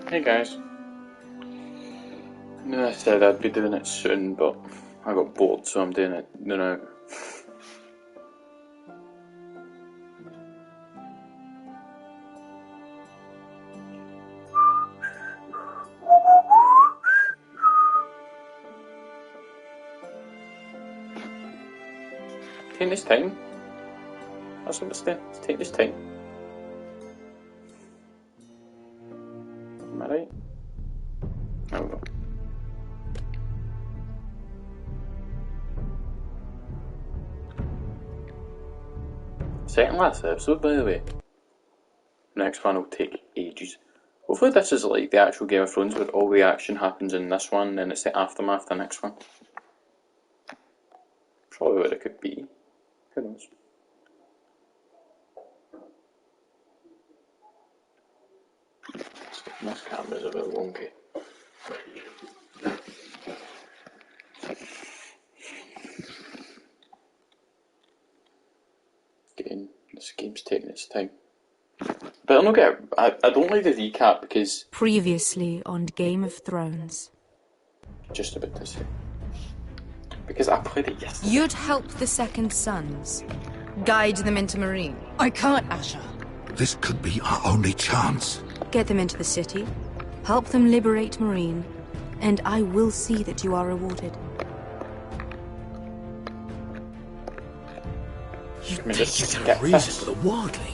Hey guys. I said I'd be doing it soon, but I got bored, so I'm doing it now. Take this time. That's what it's doing. Take this time. Am I right? There we go. Second last episode, by the way. Next one will take ages. Hopefully this is like the actual Game of Thrones where all the action happens in this one and it's the aftermath the next one. Probably what it could be. Who knows? This camera's a bit wonky. Again, this game's taking its time. But I don't like the recap because... Previously on Game of Thrones. Just about to say. Because I played it yesterday. You'd help the Second Sons. Guide them into Meereen. I can't, Asha. This could be our only chance. Get them into the city. Help them liberate Meereen. And I will see that you are rewarded. You I mean, think you just can get reason this. with a wardling?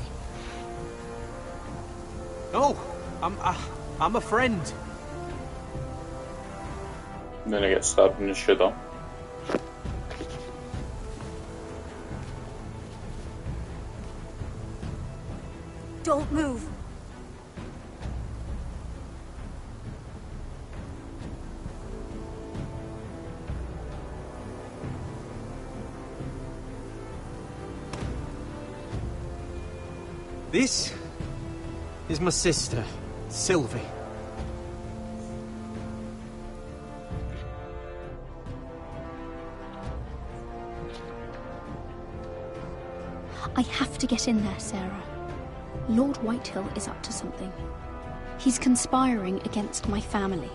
No, I'm a friend. And then I get stabbed in the shoulder. Don't move. This is my sister, Sylvie. I have to get in there, Sarah. Lord Whitehill is up to something. He's conspiring against my family,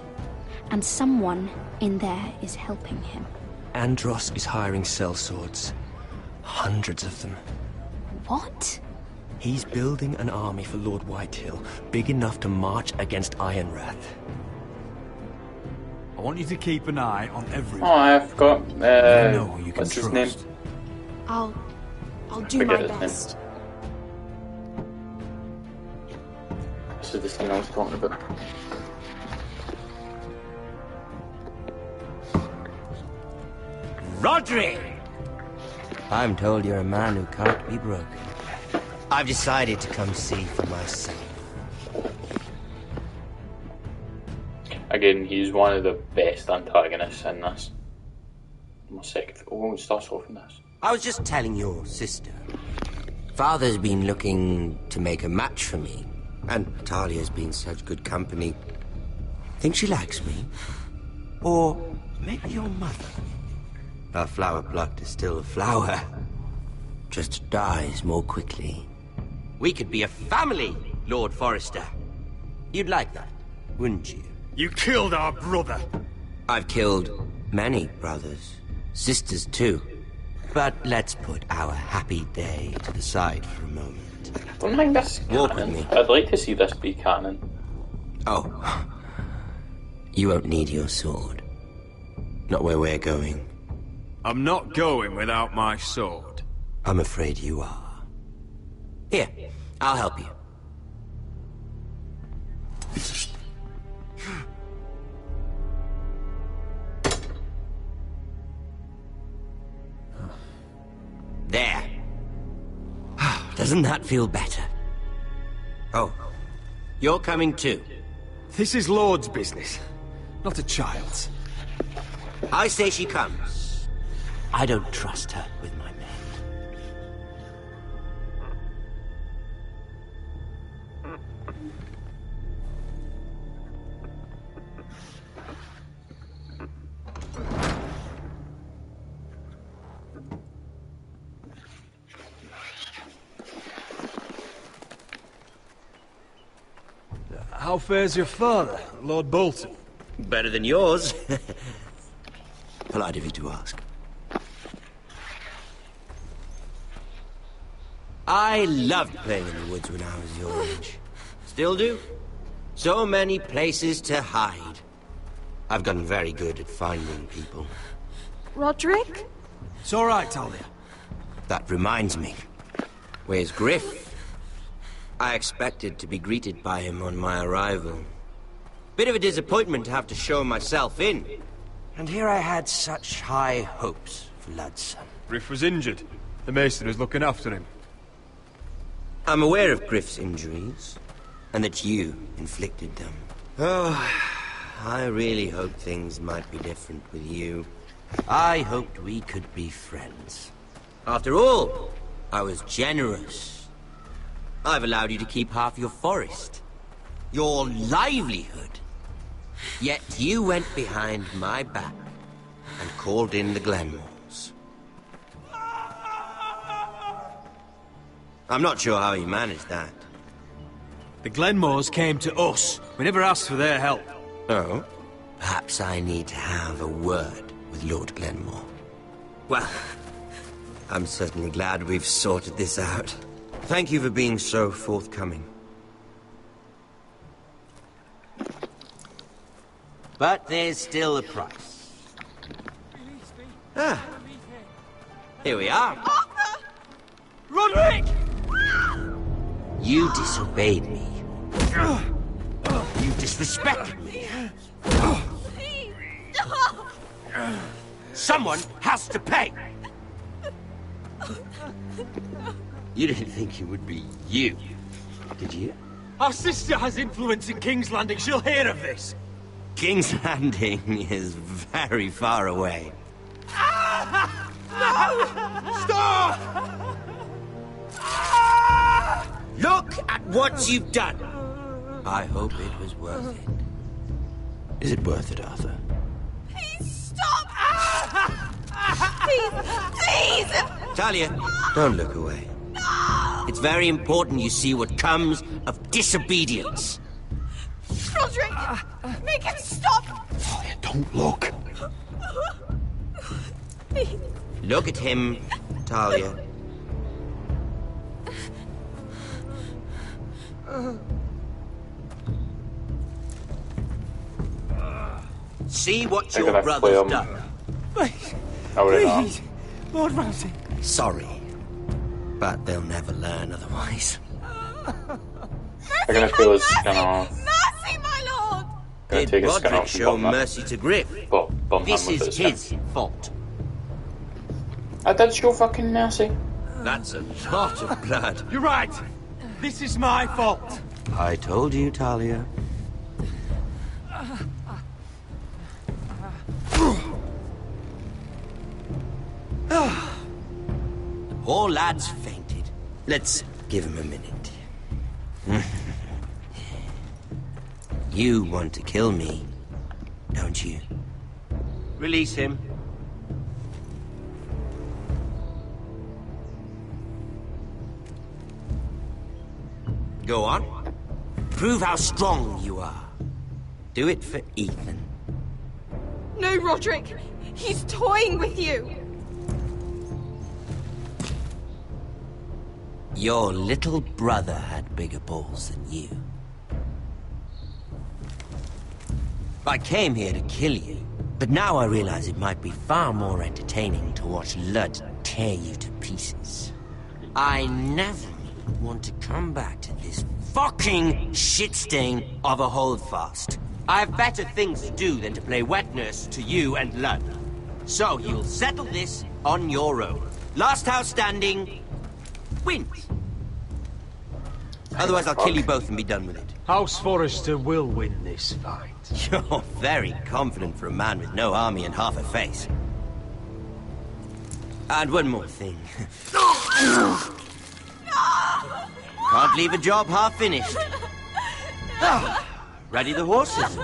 and someone in there is helping him. Andros is hiring sellswords. Hundreds of them. What? He's building an army for Lord Whitehill, big enough to march against Ironrath. I want you to keep an eye on everyone. Oh, I forgot. You know who you can What's his trust. name? I'll do Forget my his name. best. This is the scene I was talking about. Rodri! I'm told you're a man who can't be broken. I've decided to come see for myself. Again, he's one of the best antagonists in this. My second. Oh, it starts off in this. I was just telling your sister. Father's been looking to make a match for me, and Talia's been such good company. Think she likes me? Or maybe your mother? A flower plucked is still a flower. Just dies more quickly. We could be a family, Lord Forrester. You'd like that, wouldn't you? You killed our brother. I've killed many brothers, sisters too. But let's put our happy day to the side for a moment. I don't think this is Walk canon. with me. I'd like to see this be canon. Oh, you won't need your sword. Not where we're going. I'm not going without my sword. I'm afraid you are. Here, I'll help you. There. Doesn't that feel better? Oh, you're coming too. This is Lord's business, not a child's. I say she comes. I don't trust her with my men. How fares your father, Lord Bolton? Better than yours. Polite of you to ask. I loved playing in the woods when I was your age. Still do. So many places to hide. I've gotten very good at finding people. Roderick? It's all right, Talia. That reminds me. Where's Griff? I expected to be greeted by him on my arrival. Bit of a disappointment to have to show myself in. And here I had such high hopes for Ludson. Griff was injured. The maester is looking after him. I'm aware of Griff's injuries, and that you inflicted them. Oh, I really hoped things might be different with you. I hoped we could be friends. After all, I was generous. I've allowed you to keep half your forest. Your livelihood. Yet you went behind my back and called in the Glenmores. I'm not sure how you managed that. The Glenmores came to us. We never asked for their help. Oh? Perhaps I need to have a word with Lord Glenmore. Well, I'm certainly glad we've sorted this out. Thank you for being so forthcoming. But there's still a price. Ah. Here we are. Arthur! Roderick! You disobeyed me. You disrespected me. Please, stop! Someone has to pay! You didn't think it would be you, did you? Our sister has influence in King's Landing. She'll hear of this. King's Landing is very far away. Stop! Look at what you've done! I hope it was worth it. Is it worth it, Arthur? Please stop! Please! Talia, don't look away. It's very important you see what comes of disobedience. Roderick! Make him stop! Talia, don't look. Please. Look at him, Talia. See what I'm your gonna brother's play, done. Please, Lord Ramsay. Sorry, but they'll never learn otherwise. I'm gonna feel his skin off. Mercy, my lord! Gonna Did take his skin Roderick off and show bum that. mercy to Griff? Bum This him with is his skin. his fault. I did show fucking mercy. That's a lot of blood. You're right. This is my fault. I told you, Talia. The poor lad's fainted. Let's give him a minute. You want to kill me, don't you? Release him. Go on. Prove how strong you are. Do it for Ethan. No, Roderick! He's toying with you! Your little brother had bigger balls than you. I came here to kill you, but now I realize it might be far more entertaining to watch Lud tear you to pieces. I never want to come back to this fucking shit stain of a holdfast. I have better things to do than to play wet nurse to you and Lud. So you'll settle this on your own. Last house standing wins. Otherwise I'll kill you both and be done with it. House Forrester will win this fight. You're very confident for a man with no army and half a face. And one more thing. Can't leave a job half finished. Ready the horses?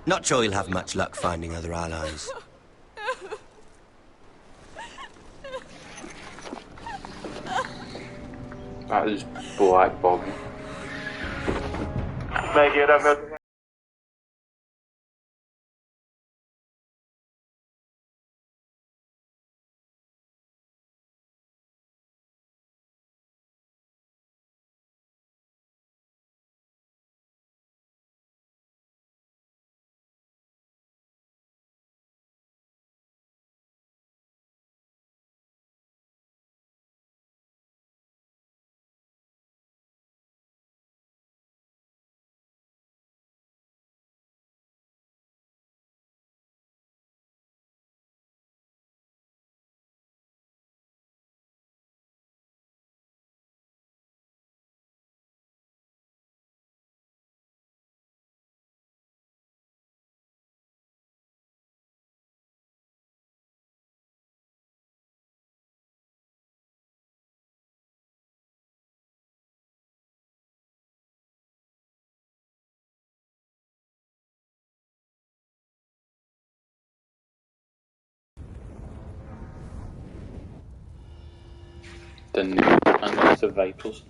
Not sure you'll have much luck finding other allies. That is black Bobby. Make it up. The new Planets of Vipers.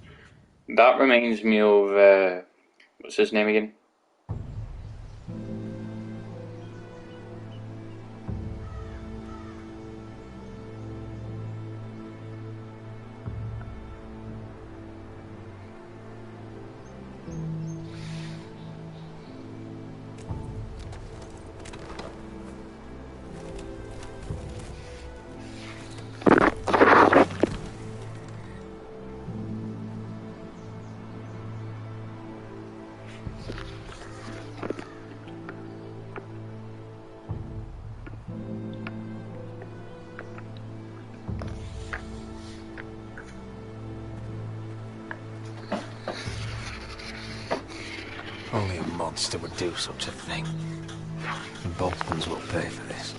That reminds me of, what's his name again? Only a monster would do such a thing. And Boltons will pay for this.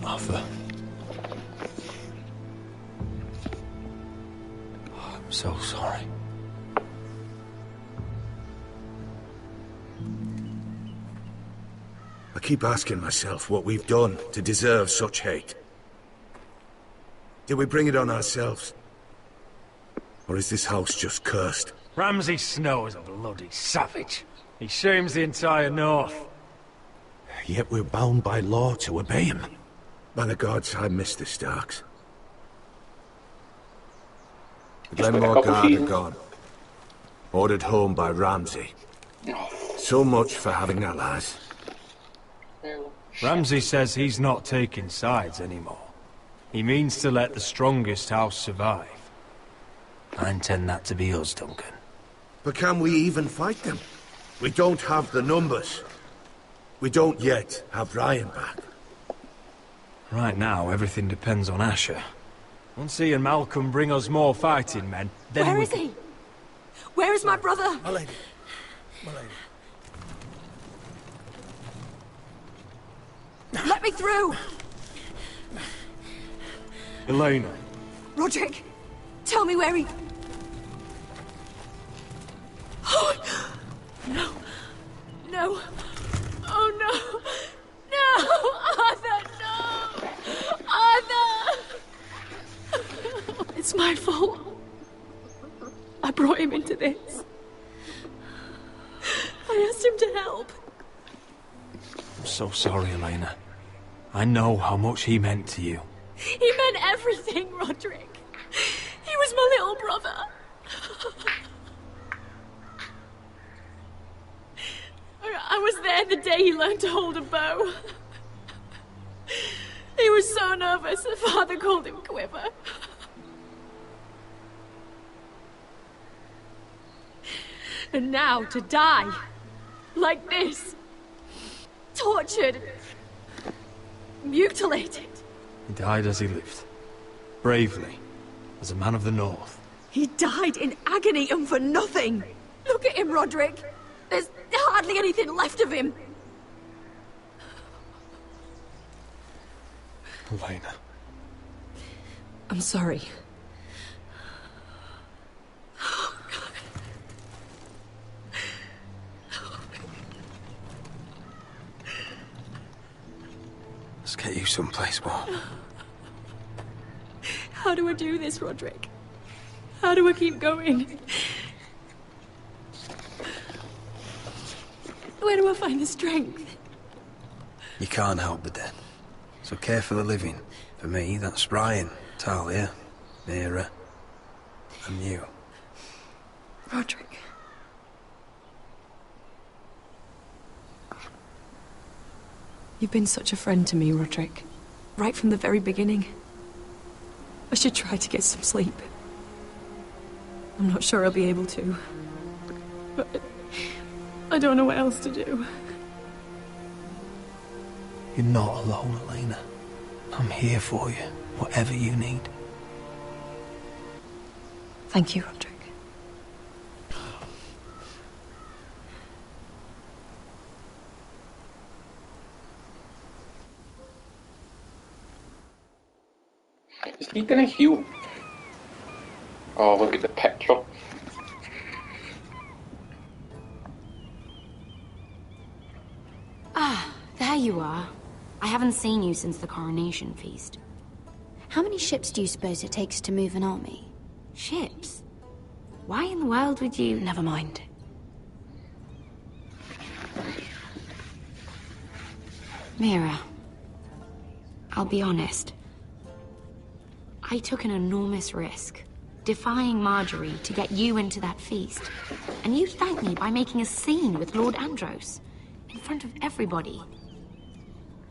Arthur. Oh, I'm so sorry. I keep asking myself what we've done to deserve such hate. Did we bring it on ourselves? Or is this house just cursed? Ramsay Snow is a bloody savage. He shames the entire North. Yet we're bound by law to obey him. By the gods, I miss the Starks. The Glenmore Guard are gone. Ordered home by Ramsay. So much for having allies. Ramsay says he's not taking sides anymore. He means to let the strongest house survive. I intend that to be us, Duncan. But can we even fight them? We don't have the numbers. We don't yet have Ryan back. Right now, everything depends on Asher. Once he and Malcolm bring us more fighting men, then Where is he? Where is my brother? My lady. My lady. Let me through! Elena. Roderick, tell me where he... Oh, no. No. Oh, no. No! Arthur, no! Arthur! It's my fault. I brought him into this. I asked him to help. I'm so sorry, Elena. I know how much he meant to you. He meant everything, Roderick. He was my little brother. I was there the day he learned to hold a bow. He was so nervous, the father called him Quiver. And now to die. Like this. Tortured. Mutilated. He died as he lived. Bravely. As a man of the North. He died in agony and for nothing. Look at him, Roderick. There's hardly anything left of him. Elena. I'm sorry. Oh, God. get you someplace warm. How do I do this, Roderick? How do I keep going? Where do I find the strength? You can't help the dead. So care for the living. For me, that's Brian, Talia, Mira, and you. Roderick. You've been such a friend to me, Roderick. Right from the very beginning. I should try to get some sleep. I'm not sure I'll be able to. But I don't know what else to do. You're not alone, Elena. I'm here for you, whatever you need. Thank you, Roderick. Is he gonna heal? Oh, look at the picture. Ah, there you are. I haven't seen you since the coronation feast. How many ships do you suppose it takes to move an army? Ships? Why in the world would you... Never mind. Mira, I'll be honest. I took an enormous risk, defying Marjorie to get you into that feast. And you thanked me by making a scene with Lord Andros, in front of everybody.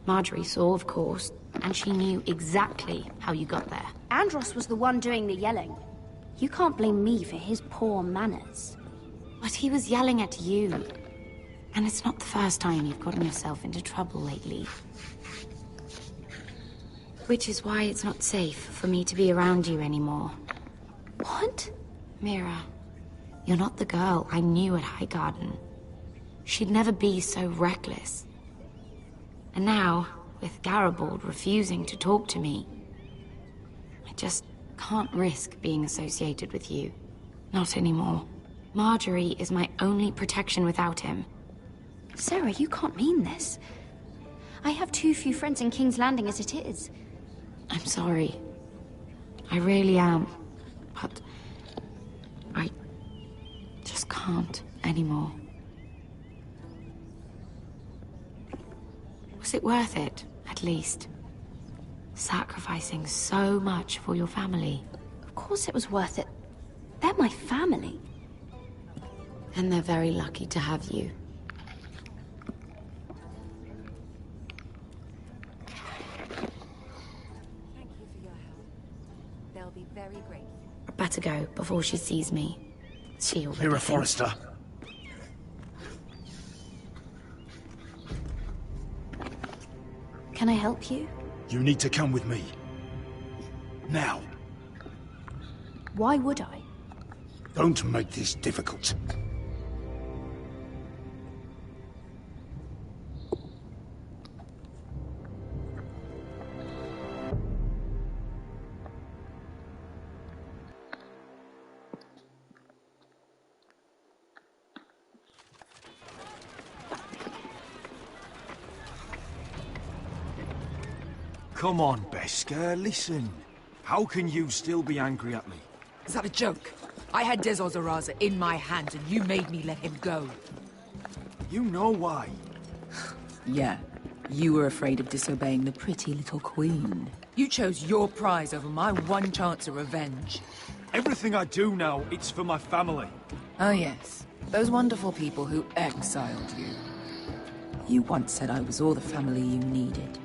Marjorie saw, of course, and she knew exactly how you got there. Andros was the one doing the yelling. You can't blame me for his poor manners. But he was yelling at you. And it's not the first time you've gotten yourself into trouble lately. Which is why it's not safe for me to be around you anymore. What? Mira, you're not the girl I knew at Highgarden. She'd never be so reckless. And now, with Garibald refusing to talk to me, I just can't risk being associated with you. Not anymore. Marjorie is my only protection without him. Sarah, you can't mean this. I have too few friends in King's Landing as it is. I'm sorry. I really am. But I just can't anymore. Was it worth it, at least? Sacrificing so much for your family. Of course it was worth it. They're my family. And they're very lucky to have you. Better go before she sees me. She already Mira thinks- Forrester. Can I help you? You need to come with me. Now. Why would I? Don't make this difficult. Come on, Beskar, listen. How can you still be angry at me? Is that a joke? I had Des Ozaraza in my hands and you made me let him go. You know why. Yeah, you were afraid of disobeying the pretty little queen. You chose your prize over my one chance of revenge. Everything I do now, it's for my family. Oh yes, those wonderful people who exiled you. You once said I was all the family you needed.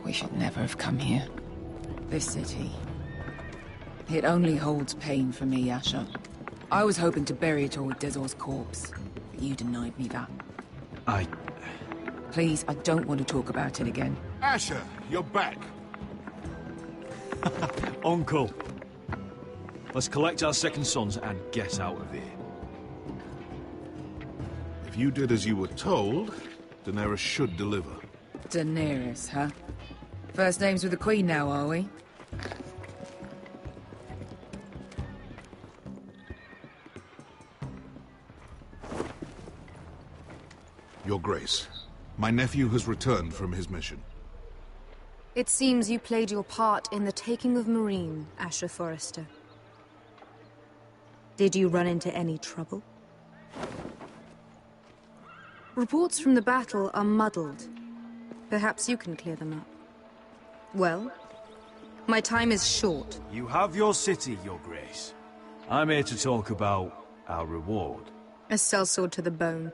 We should never have come here. This city. It only holds pain for me, Asher. I was hoping to bury it all with Dezor's corpse, but you denied me that. Please, I don't want to talk about it again. Asher, you're back. Uncle. Let's collect our second sons and get out of here. If you did as you were told, Daenerys should deliver. Daenerys, huh? First names with the Queen now, are we? Your Grace, My nephew has returned from his mission. It seems you played your part in the taking of Meereen, Asher Forrester. Did you run into any trouble? Reports from the battle are muddled. Perhaps you can clear them up. Well, my time is short. You have your city, Your Grace. I'm here to talk about our reward. A sellsword to the bone.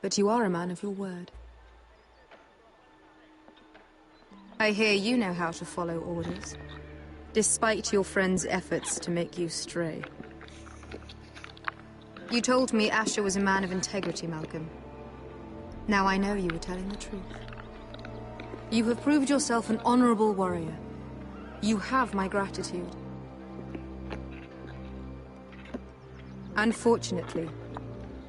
But you are a man of your word. I hear you know how to follow orders, despite your friend's efforts to make you stray. You told me Asher was a man of integrity, Malcolm. Now I know you were telling the truth. You have proved yourself an honorable warrior. You have my gratitude. Unfortunately,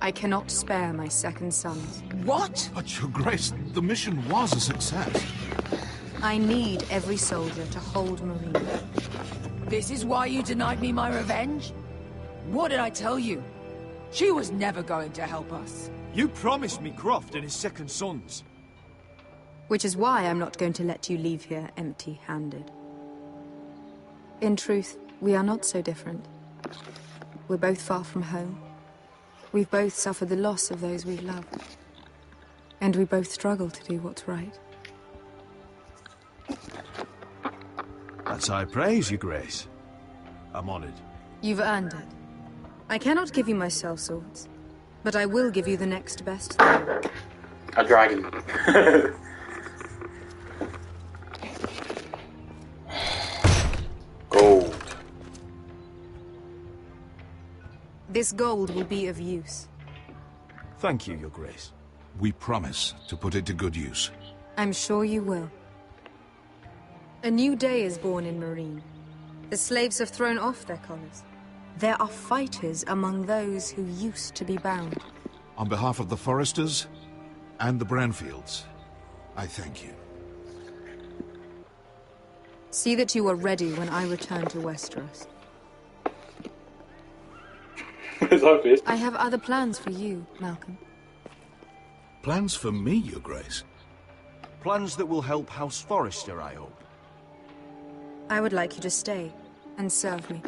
I cannot spare my second sons. What? But, Your Grace, the mission was a success. I need every soldier to hold Meereen. This is why you denied me my revenge? What did I tell you? She was never going to help us. You promised me Croft and his second sons. Which is why I'm not going to let you leave here empty-handed. In truth, we are not so different. We're both far from home. We've both suffered the loss of those we've loved. And we both struggle to do what's right. That's high praise, Your Grace. I'm honored. You've earned it. I cannot give you my sellswords, but I will give you the next best thing. A dragon. Gold. This gold will be of use. Thank you, Your Grace. We promise to put it to good use. I'm sure you will. A new day is born in Meereen. The slaves have thrown off their collars. There are fighters among those who used to be bound. On behalf of the Forresters and the Branfields, I thank you. See that you are ready when I return to Westeros. I have other plans for you, Malcolm. Plans for me, Your Grace? Plans that will help House Forrester, I hope. I would like you to stay and serve me.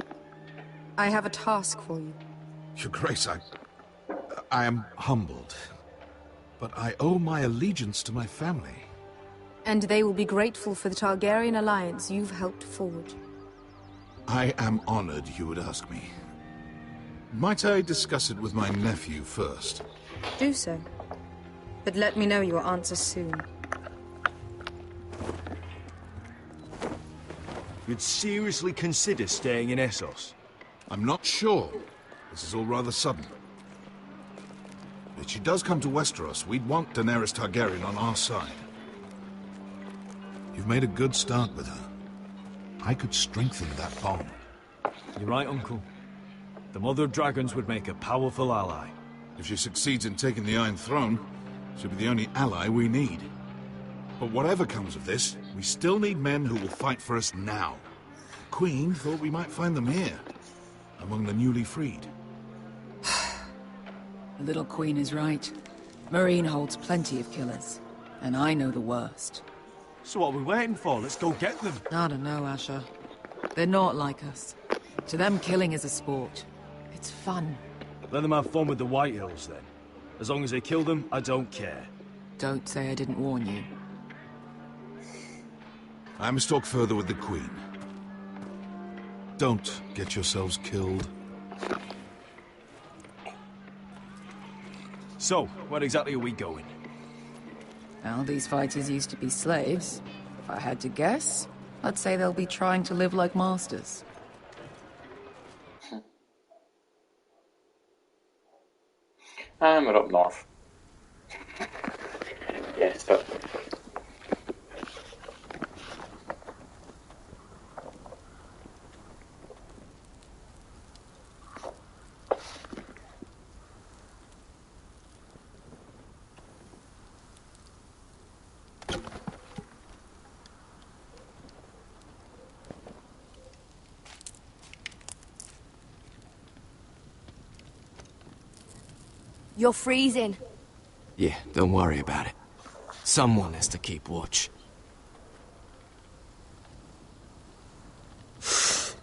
I have a task for you. Your Grace, I am humbled. But I owe my allegiance to my family. And they will be grateful for the Targaryen alliance you've helped forge. I am honored you would ask me. Might I discuss it with my nephew first? Do so. But let me know your answer soon. You'd seriously consider staying in Essos? I'm not sure. This is all rather sudden. If she does come to Westeros, we'd want Daenerys Targaryen on our side. You've made a good start with her. I could strengthen that bond. You're right, Uncle. The Mother of Dragons would make a powerful ally. If she succeeds in taking the Iron Throne, she'll be the only ally we need. But whatever comes of this, we still need men who will fight for us now. Queen thought we might find them here, among the newly freed. The little queen is right. Meereen holds plenty of killers, and I know the worst. So what are we waiting for? Let's go get them. I don't know, Asher. They're not like us. To them, killing is a sport. It's fun. Let them have fun with the White Hills, then. As long as they kill them, I don't care. Don't say I didn't warn you. I must talk further with the Queen. Don't get yourselves killed. So, where exactly are we going? Well, these fighters used to be slaves. If I had to guess, I'd say they'll be trying to live like masters. And we're up north. Yes, but... You're freezing. Yeah, don't worry about it. Someone has to keep watch.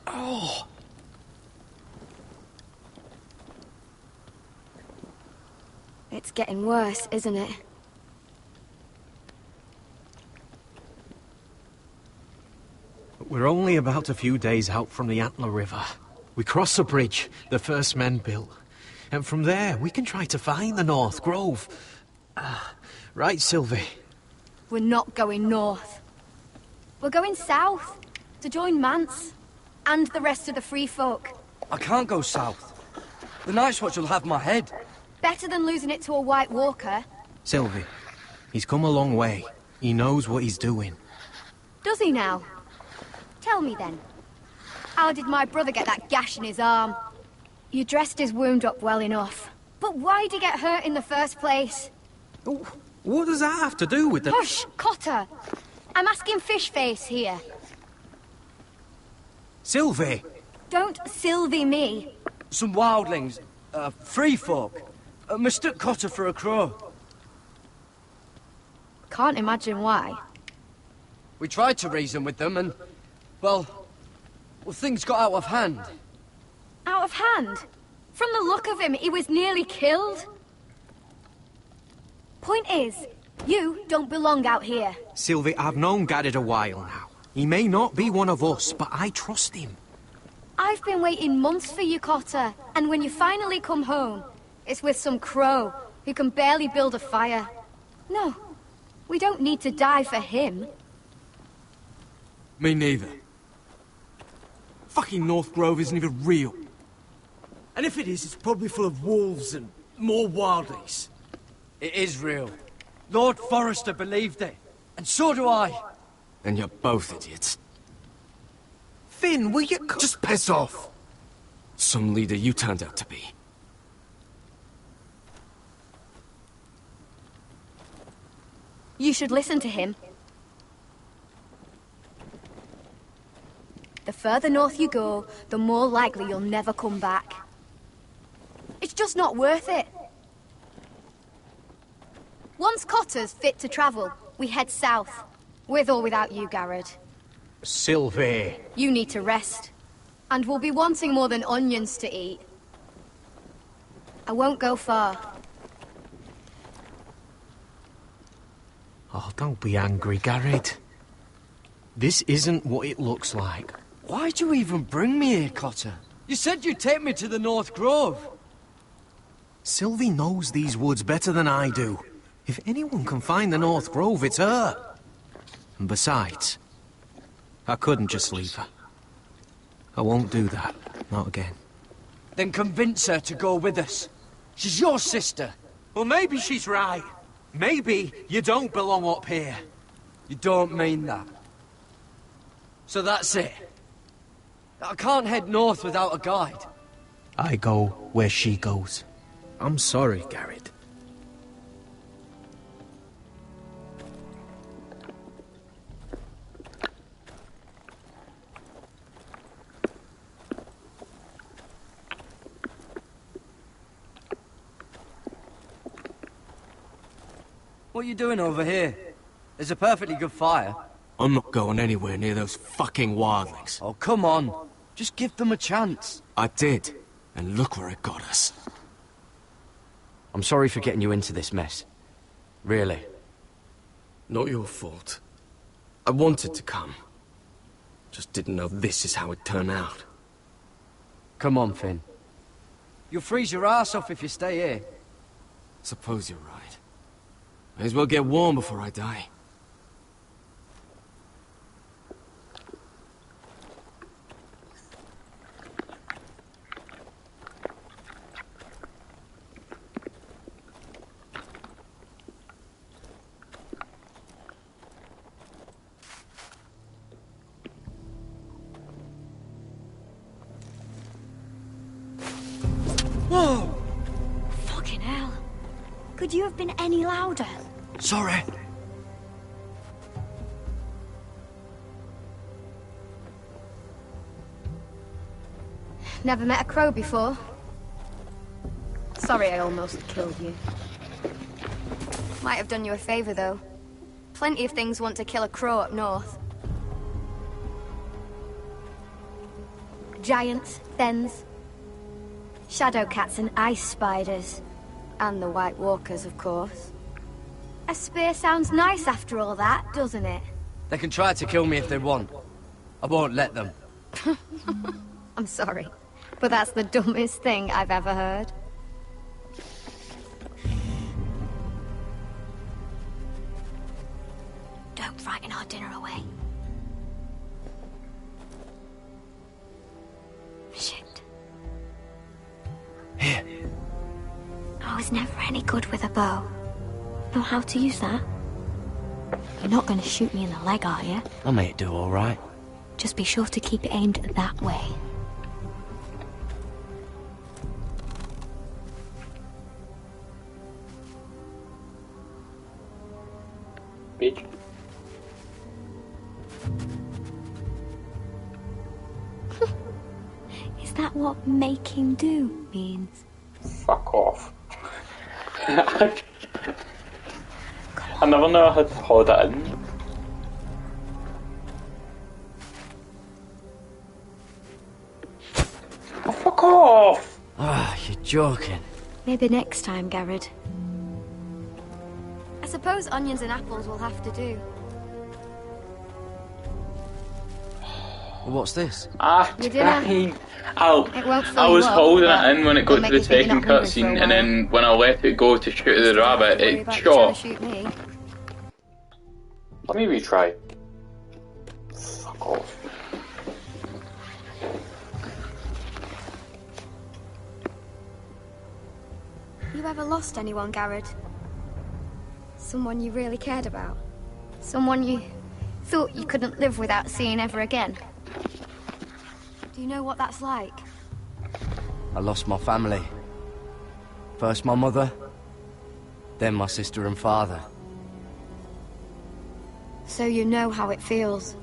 Oh! It's getting worse, isn't it? We're only about a few days out from the Antler River. We cross the bridge the first men built. And from there, we can try to find the North Grove. Right, Sylvie? We're not going north. We're going south, to join Mance, and the rest of the Free Folk. I can't go south. The Night's Watch will have my head. Better than losing it to a White Walker. Sylvie, he's come a long way. He knows what he's doing. Does he now? Tell me then. How did my brother get that gash in his arm? You dressed his wound up well enough. But why'd he get hurt in the first place? What does that have to do with the... Hush, Cotter! I'm asking Fishface here. Sylvie! Don't Sylvie me. Some wildlings, free folk, mistook Cotter for a crow. Can't imagine why. We tried to reason with them and, well, things got out of hand. Out of hand? From the look of him, he was nearly killed. Point is, you don't belong out here. Sylvie, I've known Garrett a while now. He may not be one of us, but I trust him. I've been waiting months for you, Cotter, and when you finally come home, it's with some crow who can barely build a fire. No, we don't need to die for him. Me neither. Fucking North Grove isn't even real. And if it is, it's probably full of wolves and more wildlings. It is real. Lord Forrester believed it, and so do I. And you're both idiots. Finn, will you... Just piss off! Some leader you turned out to be. You should listen to him. The further north you go, the more likely you'll never come back. It's just not worth it. Once Cotter's fit to travel, we head south. With or without you, Garrett. Sylvie. You need to rest. And we'll be wanting more than onions to eat. I won't go far. Oh, don't be angry, Garrett. This isn't what it looks like. Why'd you even bring me here, Cotter? You said you'd take me to the North Grove. Sylvie knows these woods better than I do. If anyone can find the North Grove, it's her. And besides, I couldn't just leave her. I won't do that. Not again. Then convince her to go with us. She's your sister. Well, maybe she's right. Maybe you don't belong up here. You don't mean that. So that's it. I can't head north without a guide. I go where she goes. I'm sorry, Garrett. What are you doing over here? There's a perfectly good fire. I'm not going anywhere near those fucking wildlings. Oh, come on. Just give them a chance. I did, and look where it got us. I'm sorry for getting you into this mess. Really. Not your fault. I wanted to come. Just didn't know this is how it'd turn out. Come on, Finn. You'll freeze your ass off if you stay here. Suppose you're right. May as well get warm before I die. Whoa! Fucking hell. Could you have been any louder? Sorry. Never met a crow before. Sorry I almost killed you. Might have done you a favor, though. Plenty of things want to kill a crow up north. Giants, thens, shadow cats and ice spiders. And the White Walkers, of course. A spear sounds nice after all that, doesn't it? They can try to kill me if they want. I won't let them. I'm sorry, but that's the dumbest thing I've ever heard. Don't frighten our dinner away. Shit. Here. I was never any good with a bow. Know how to use that? You're not going to shoot me in the leg, are you? I may do all right. Just be sure to keep it aimed that way. Bitch. Is that what make him do means? Fuck off. I never knew I had to hold it in. Oh, fuck off! Ah, you're joking. Maybe next time, Garrett. I suppose onions and apples will have to do. What's this? Your dinner. I was holding it in when it got to the second cutscene, and then when I let it go to shoot the rabbit, it shot. Let me retry. Fuck off. You ever lost anyone, Garrett? Someone you really cared about? Someone you thought you couldn't live without seeing ever again? Do you know what that's like? I lost my family. First my mother, then my sister and father. So you know how it feels.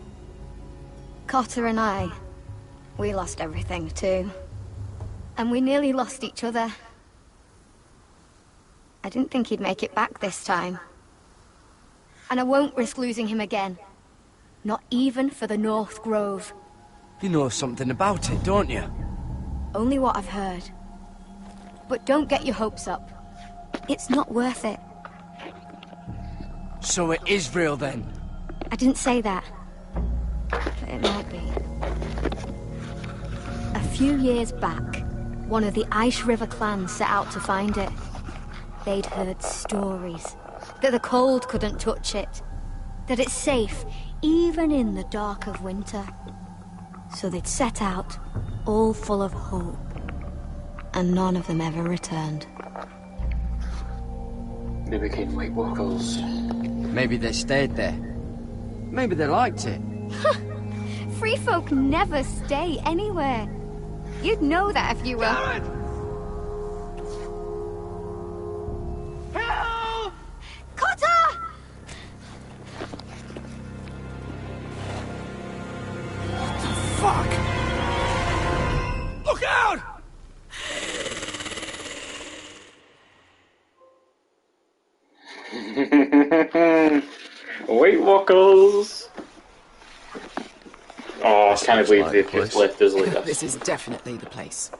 Cotter and I, we lost everything too. And we nearly lost each other. I didn't think he'd make it back this time. And I won't risk losing him again. Not even for the North Grove. You know something about it, don't you? Only what I've heard. But don't get your hopes up. It's not worth it. So it is real then? I didn't say that. But it might be. A few years back, one of the Ice River clans set out to find it. They'd heard stories. That the cold couldn't touch it. That it's safe, even in the dark of winter. So they'd set out, all full of hope. And none of them ever returned. They became White Walkers. Maybe they stayed there. Maybe they liked it. Free folk never stay anywhere. You'd know that if you were... Garrett! Help! Cotter! Fuck! Look out! White Walkers! Oh, I can't believe they've just left us like this. This is definitely the place.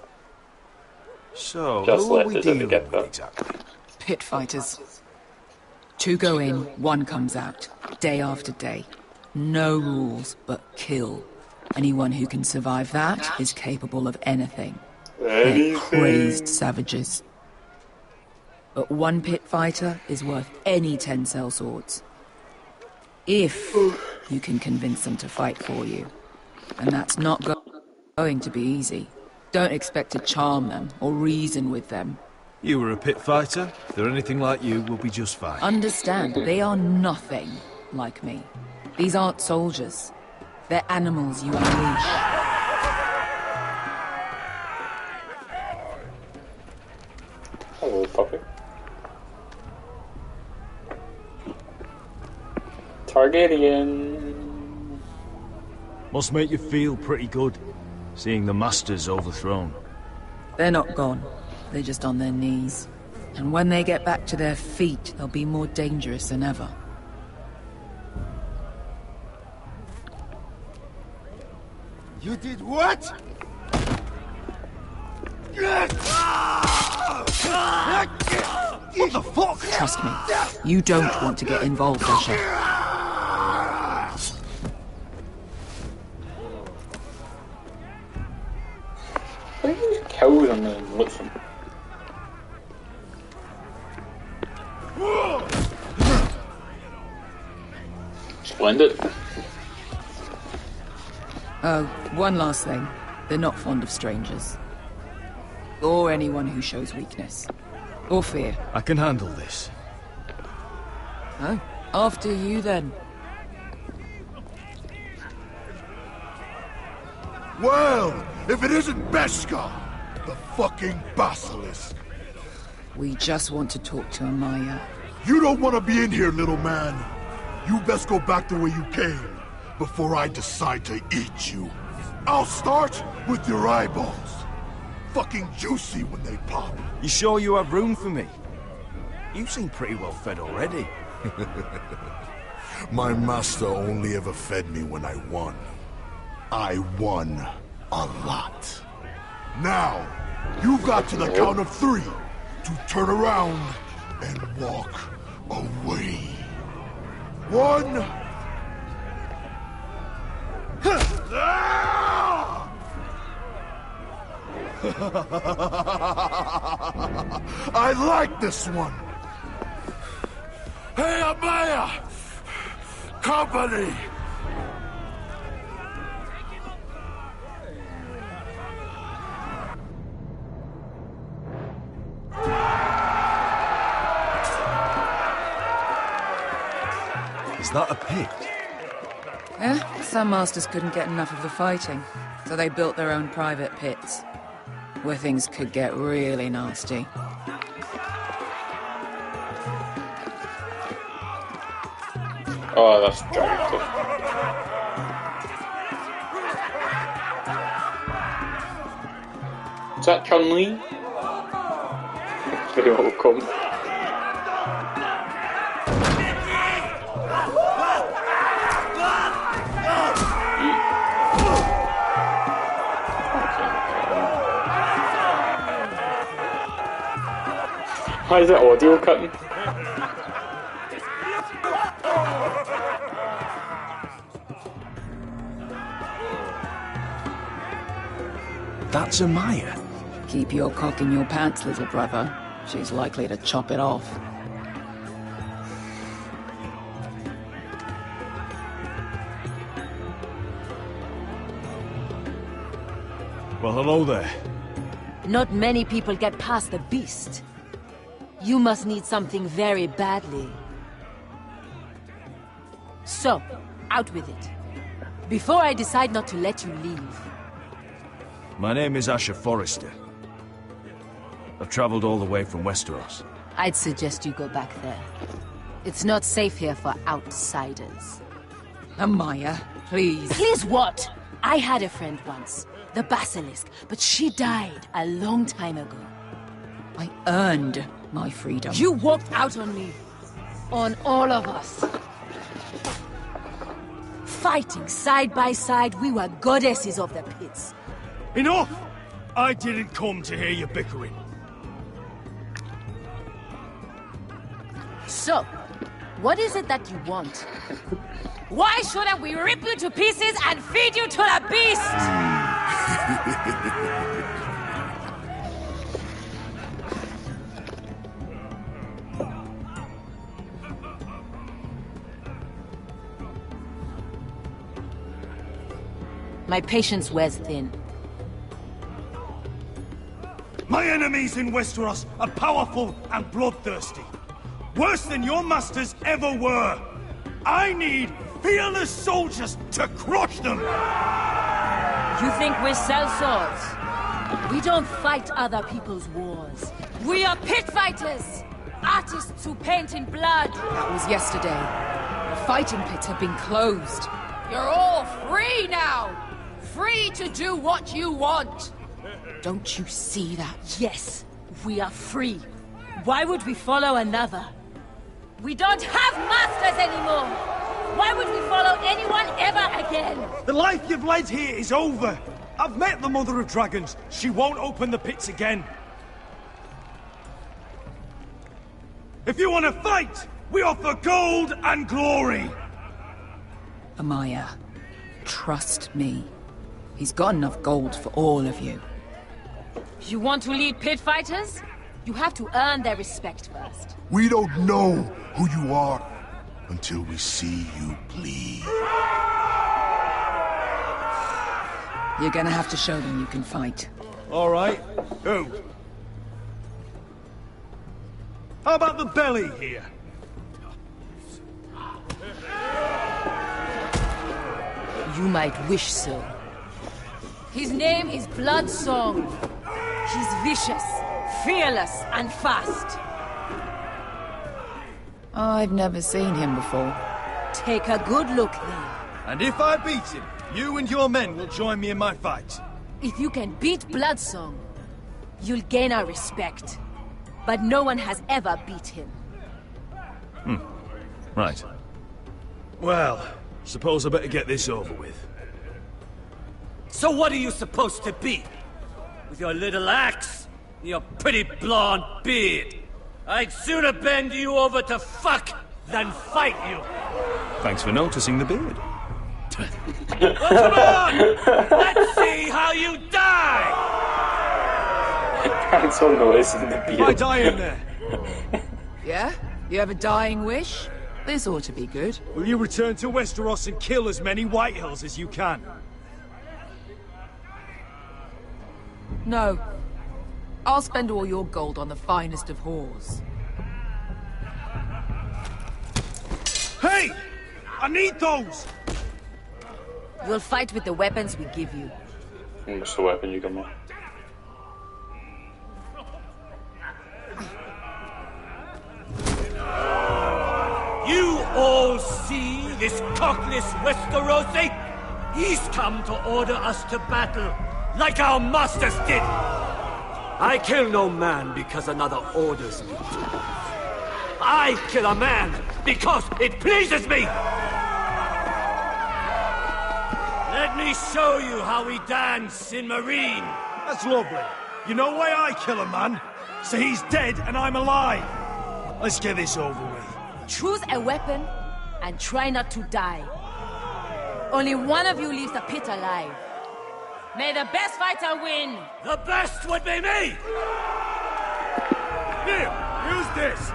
So, Just who are left we us at the dealing get-go. with exactly? Pit fighters. 2 go in, 1 comes out. Day after day. No rules, but kill. Anyone who can survive that is capable of anything. They're crazed savages. But 1 pit fighter is worth any 10 sellswords. If you can convince them to fight for you. And that's not going to be easy. Don't expect to charm them or reason with them. You were a pit fighter. If they're anything like you, we'll be just fine. Understand, they are nothing like me. These aren't soldiers. They're animals you unleash. Hello, puppy. Targaryen. Must make you feel pretty good, seeing the Masters overthrown. They're not gone. They're just on their knees. And when they get back to their feet, they'll be more dangerous than ever. You did what? What the fuck? Trust me, you don't want to get involved, Asher. I think he just kills him and looks him. Splendid. One last thing. They're not fond of strangers. Or anyone who shows weakness. Or fear. I can handle this. Oh, after you then. Well, if it isn't Beskar, the fucking basilisk. We just want to talk to Amaya. You don't want to be in here, little man. You best go back the way you came, before I decide to eat you. I'll start with your eyeballs. Fucking juicy when they pop. You sure you have room for me? You seem pretty well fed already. My master only ever fed me when I won. I won a lot. Now, you've got to the count of 3 to turn around and walk away. 1... I like this one. Hey, Amaya! Company! Is that a pit? Yeah, some masters couldn't get enough of the fighting, so they built their own private pits, where things could get really nasty. Oh, that's gigantic. Is that Chun-Li? Video will come. Why is it audio cutting? That's Amaya. Keep your cock in your pants, little brother. She's likely to chop it off. Well, hello there. Not many people get past the beast. You must need something very badly. So, out with it. Before I decide not to let you leave. My name is Asher Forrester. I've traveled all the way from Westeros. I'd suggest you go back there. It's not safe here for outsiders. Amaya, please. Please what? I had a friend once, the Basilisk, but she died a long time ago. I earned my freedom. You walked out on me. On all of us. Fighting side by side, we were goddesses of the pits. Enough! I didn't come to hear you bickering. So, what is it that you want? Why shouldn't we rip you to pieces and feed you to the beast? My patience wears thin. My enemies in Westeros are powerful and bloodthirsty. Worse than your masters ever were. I need fearless soldiers to crush them! You think we sell swords? We don't fight other people's wars. We are pit fighters! Artists who paint in blood! That was yesterday. The fighting pits have been closed. You're all free now! Free to do what you want! Don't you see that? Yes, we are free. Why would we follow another? We don't have masters anymore! Why would we follow anyone ever again? The life you've led here is over. I've met the Mother of Dragons. She won't open the pits again. If you want to fight, we offer gold and glory. Amaya, trust me. He's got enough gold for all of you. You want to lead pit fighters? You have to earn their respect first. We don't know who you are until we see you bleed. You're gonna have to show them you can fight. All right. Who? How about the belly here? You might wish so. His name is Bloodsong. He's vicious, fearless, and fast. I've never seen him before. Take a good look then. And if I beat him, you and your men will join me in my fight. If you can beat Bloodsong, you'll gain our respect. But no one has ever beat him. Right. Well, suppose I better get this over with. So what are you supposed to be? With your little axe? And your pretty blonde beard? I'd sooner bend you over to fuck than fight you. Thanks for noticing the beard. Well, come on! Let's see how you die! Thanks for noticing the beard. I die in there. Yeah? You have a dying wish? This ought to be good. Will you return to Westeros and kill as many Whitehills as you can? No. I'll spend all your gold on the finest of whores. Hey! I need those! You'll fight with the weapons we give you. What's the weapon you got, man? You all see this cockless Westerosi? He's come to order us to battle, like our masters did. I kill no man because another orders me to. I kill a man because it pleases me! Let me show you how we dance in Marine. That's lovely. You know why I kill a man? So he's dead and I'm alive. Let's get this over with. Choose a weapon and try not to die. Only one of you leaves the pit alive. May the best fighter win! The best would be me! Here, use this!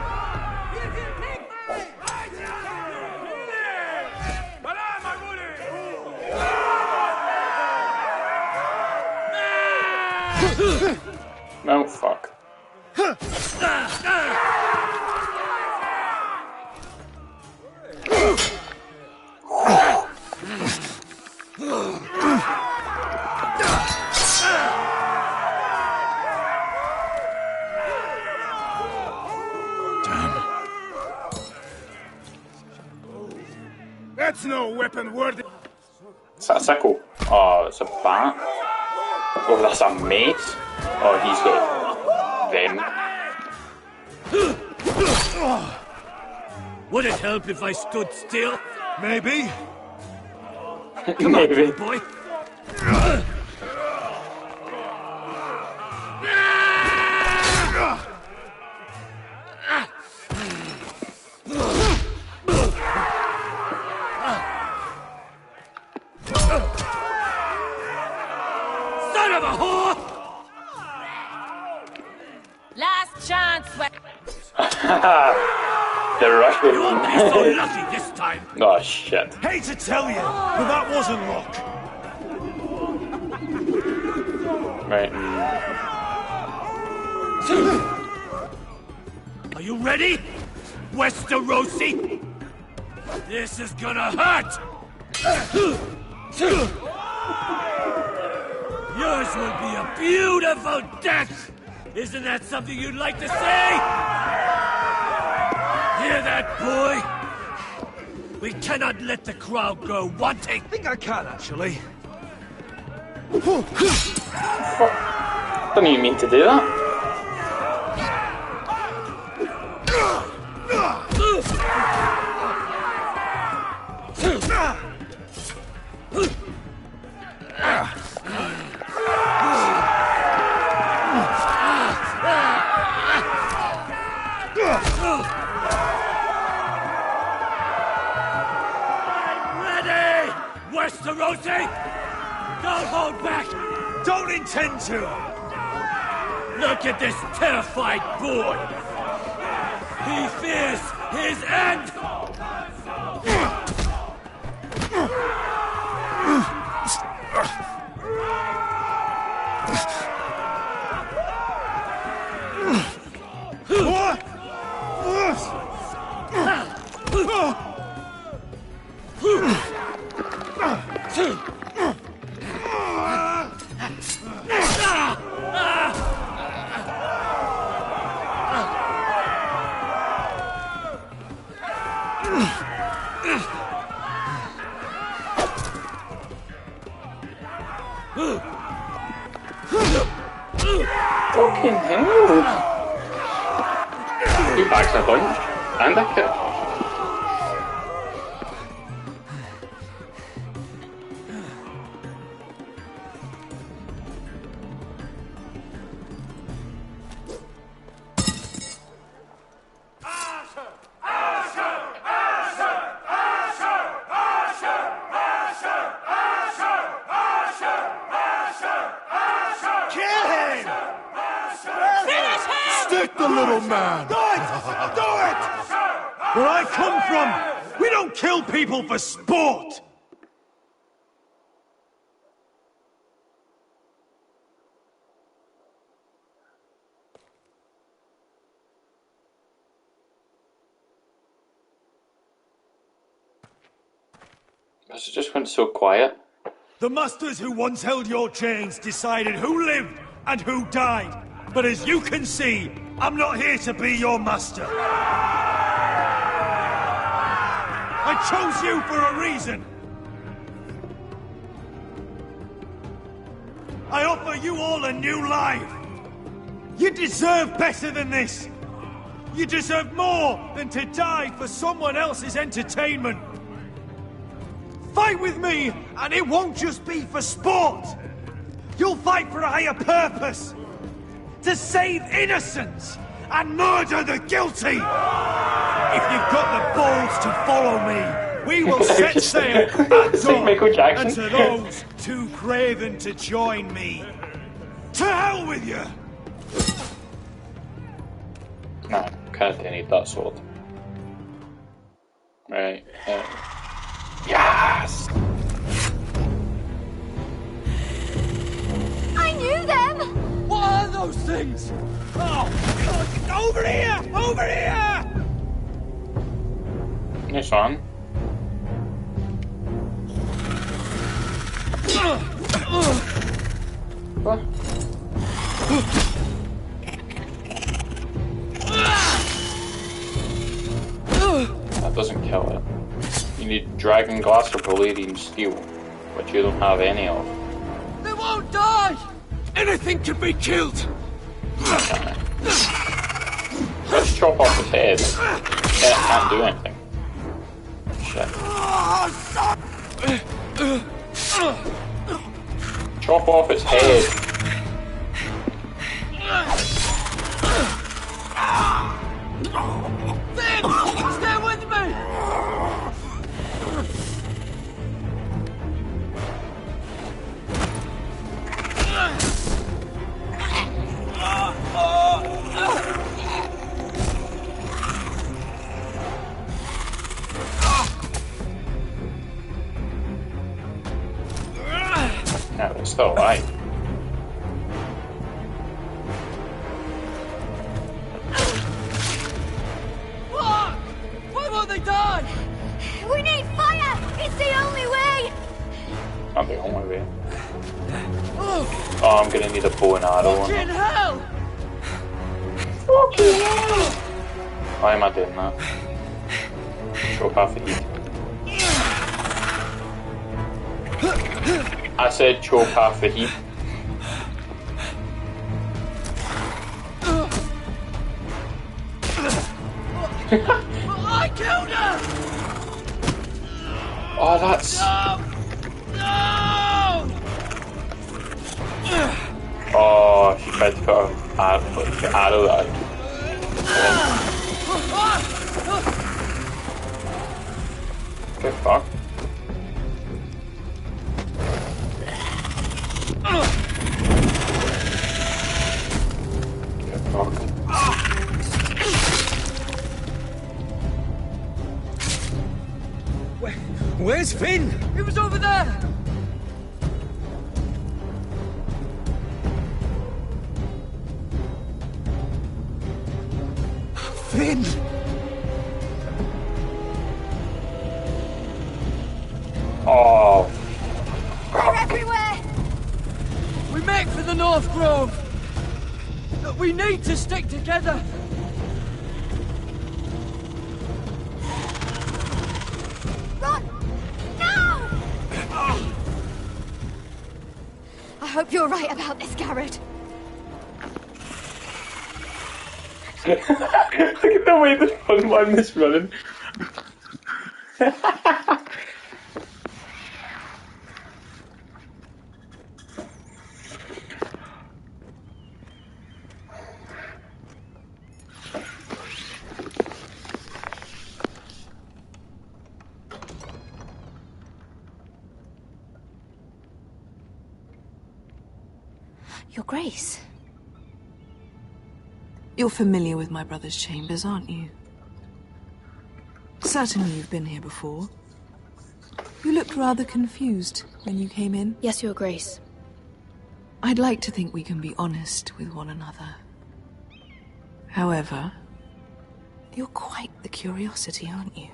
No, fuck. That's no weapon worthy. Is that a sickle? Oh, it's a bat. Oh, that's a mace. Oh, he's got them. Would it help if I stood still? Maybe. Come on, little boy. Son of a whore! Last chance, The rush. You won't be so lucky this time. Oh shit. Hate to tell you, but that wasn't luck. Right. Are you ready, Westerosi? This is gonna hurt! Yours will be a beautiful death! Isn't that something you'd like to say? Hear that, boy? We cannot let the crowd go wanting. I think I can, actually. Don't even mean to do that. Rosie! Don't hold back! Don't intend to! Look at this terrified boy! He fears his end! Fucking hell! He backs a punch and a kick. Stick the little man! Do it! Do it! Where I come from, we don't kill people for sport! It just went so quiet. The masters who once held your chains decided who lived and who died. But as you can see, I'm not here to be your master. I chose you for a reason. I offer you all a new life. You deserve better than this. You deserve more than to die for someone else's entertainment. Fight with me, and it won't just be for sport. You'll fight for a higher purpose. To save innocents and murder the guilty! If you've got the balls to follow me, we will set sail at dawn. And to those too craven to join me, to hell with you! Nah, can't need that sword. Right. Yes! I knew them! What are those things? Oh, God, over here! Over here! Nice one. What? That doesn't kill it. You need dragon glass or Valyrian steel, which you don't have any of. They won't die! Anything can be killed! Let's chop off his head. Yeah, it can't do anything. Shit. Chop off its head. Finn! Stay with me! Yeah, but it's still alive. Fuck! Why won't they die? We need fire! It's the only way! Not the only way. Oh, I'm gonna need a bow and arrow. Fucking hell! Fucking hell! Why am I doing that? Choke off the heat. I said choke half the heat. I killed her! Oh, that's... No! Oh, she tried to put her arrow out. Get fucked. Where's Finn? He was over there! Finn! Oh. They're everywhere! We make for the North Grove! We need to stick together! Run! No! I hope you're right about this, Garrett. Look at the way this fun one is running. Your Grace. You're familiar with my brother's chambers, aren't you? Certainly you've been here before. You looked rather confused when you came in. Yes, Your Grace. I'd like to think we can be honest with one another. However, you're quite the curiosity, aren't you?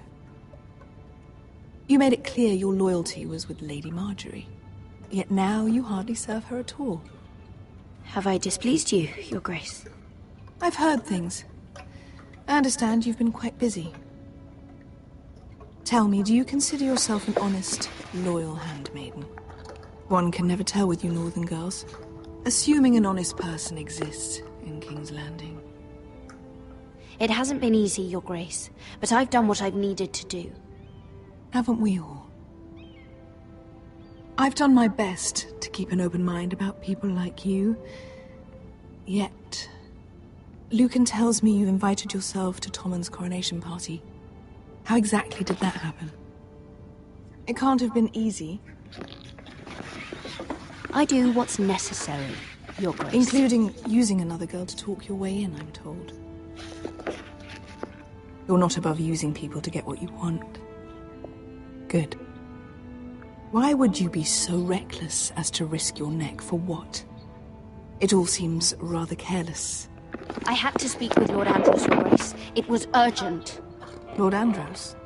You made it clear your loyalty was with Lady Marjorie. Yet now you hardly serve her at all. Have I displeased you, Your Grace? I've heard things. I understand you've been quite busy. Tell me, do you consider yourself an honest, loyal handmaiden? One can never tell with you northern girls. Assuming an honest person exists in King's Landing. It hasn't been easy, Your Grace, but I've done what I've needed to do. Haven't we all? I've done my best to keep an open mind about people like you. Yet, Lucan tells me you invited yourself to Tommen's coronation party. How exactly did that happen? It can't have been easy. I do what's necessary, Your Grace. Including using another girl to talk your way in, I'm told. You're not above using people to get what you want. Good. Why would you be so reckless as to risk your neck for what? It all seems rather careless. I had to speak with Lord Andros, Your Grace. It was urgent. Lord Andros?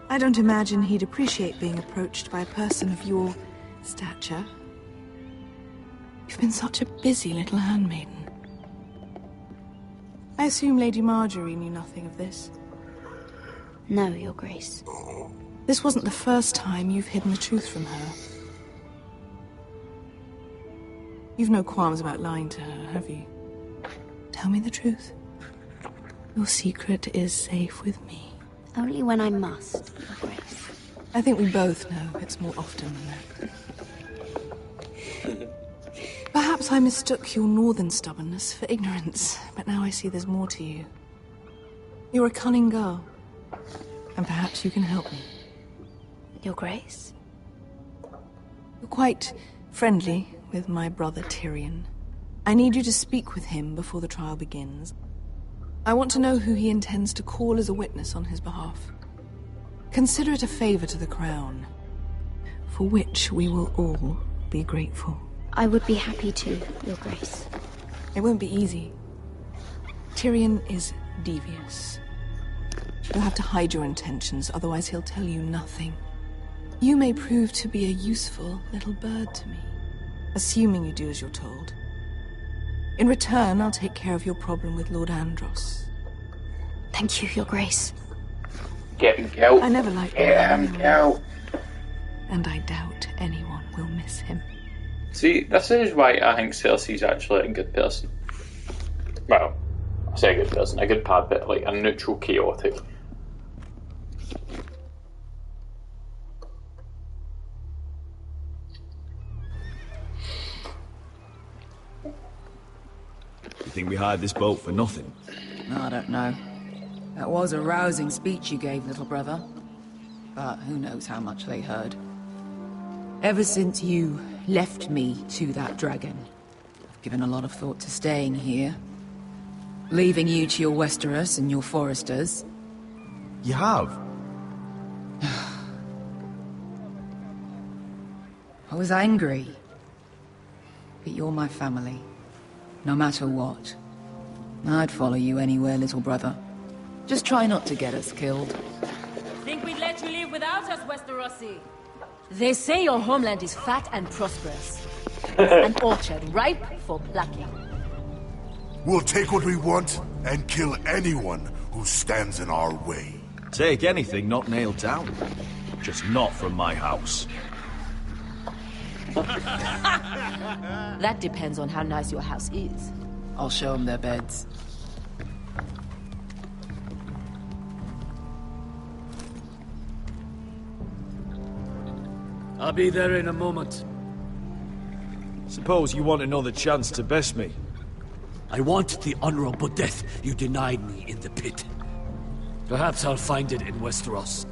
I don't imagine he'd appreciate being approached by a person of your stature. You've been such a busy little handmaiden. I assume Lady Marjorie knew nothing of this. No, Your Grace. This wasn't the first time you've hidden the truth from her. You've no qualms about lying to her, have you? Tell me the truth. Your secret is safe with me. Only when I must, Your Grace. I think we both know it's more often than that. Perhaps I mistook your northern stubbornness for ignorance, but now I see there's more to you. You're a cunning girl, and perhaps you can help me. Your Grace? You're quite friendly with my brother Tyrion. I need you to speak with him before the trial begins. I want to know who he intends to call as a witness on his behalf. Consider it a favor to the crown, for which we will all be grateful. I would be happy to, Your Grace. It won't be easy. Tyrion is devious. You'll have to hide your intentions, otherwise he'll tell you nothing. You may prove to be a useful little bird to me, assuming you do as you're told. In return, I'll take care of your problem with Lord Andros. Thank you, Your Grace. Get him killed. I never liked him killed. And I doubt anyone will miss him. See, this is why I think Cersei's actually a good person. Well, I say a good person, a good pad, but like a neutral, chaotic. You think we hired this boat for nothing? I don't know. That was a rousing speech you gave, little brother. But who knows how much they heard. Ever since you left me to that dragon, I've given a lot of thought to staying here. Leaving you to your Westeros and your Foresters. You have? was angry. But you're my family. No matter what. I'd follow you anywhere, little brother. Just try not to get us killed. Think we'd let you leave without us, Westerosi? They say your homeland is fat and prosperous. An orchard ripe for plucking. We'll take what we want and kill anyone who stands in our way. Take anything not nailed down. Just not from my house. That depends on how nice your house is. I'll show them their beds. I'll be there in a moment. Suppose you want another chance to best me. I want the honorable death you denied me in the pit. Perhaps I'll find it in Westeros.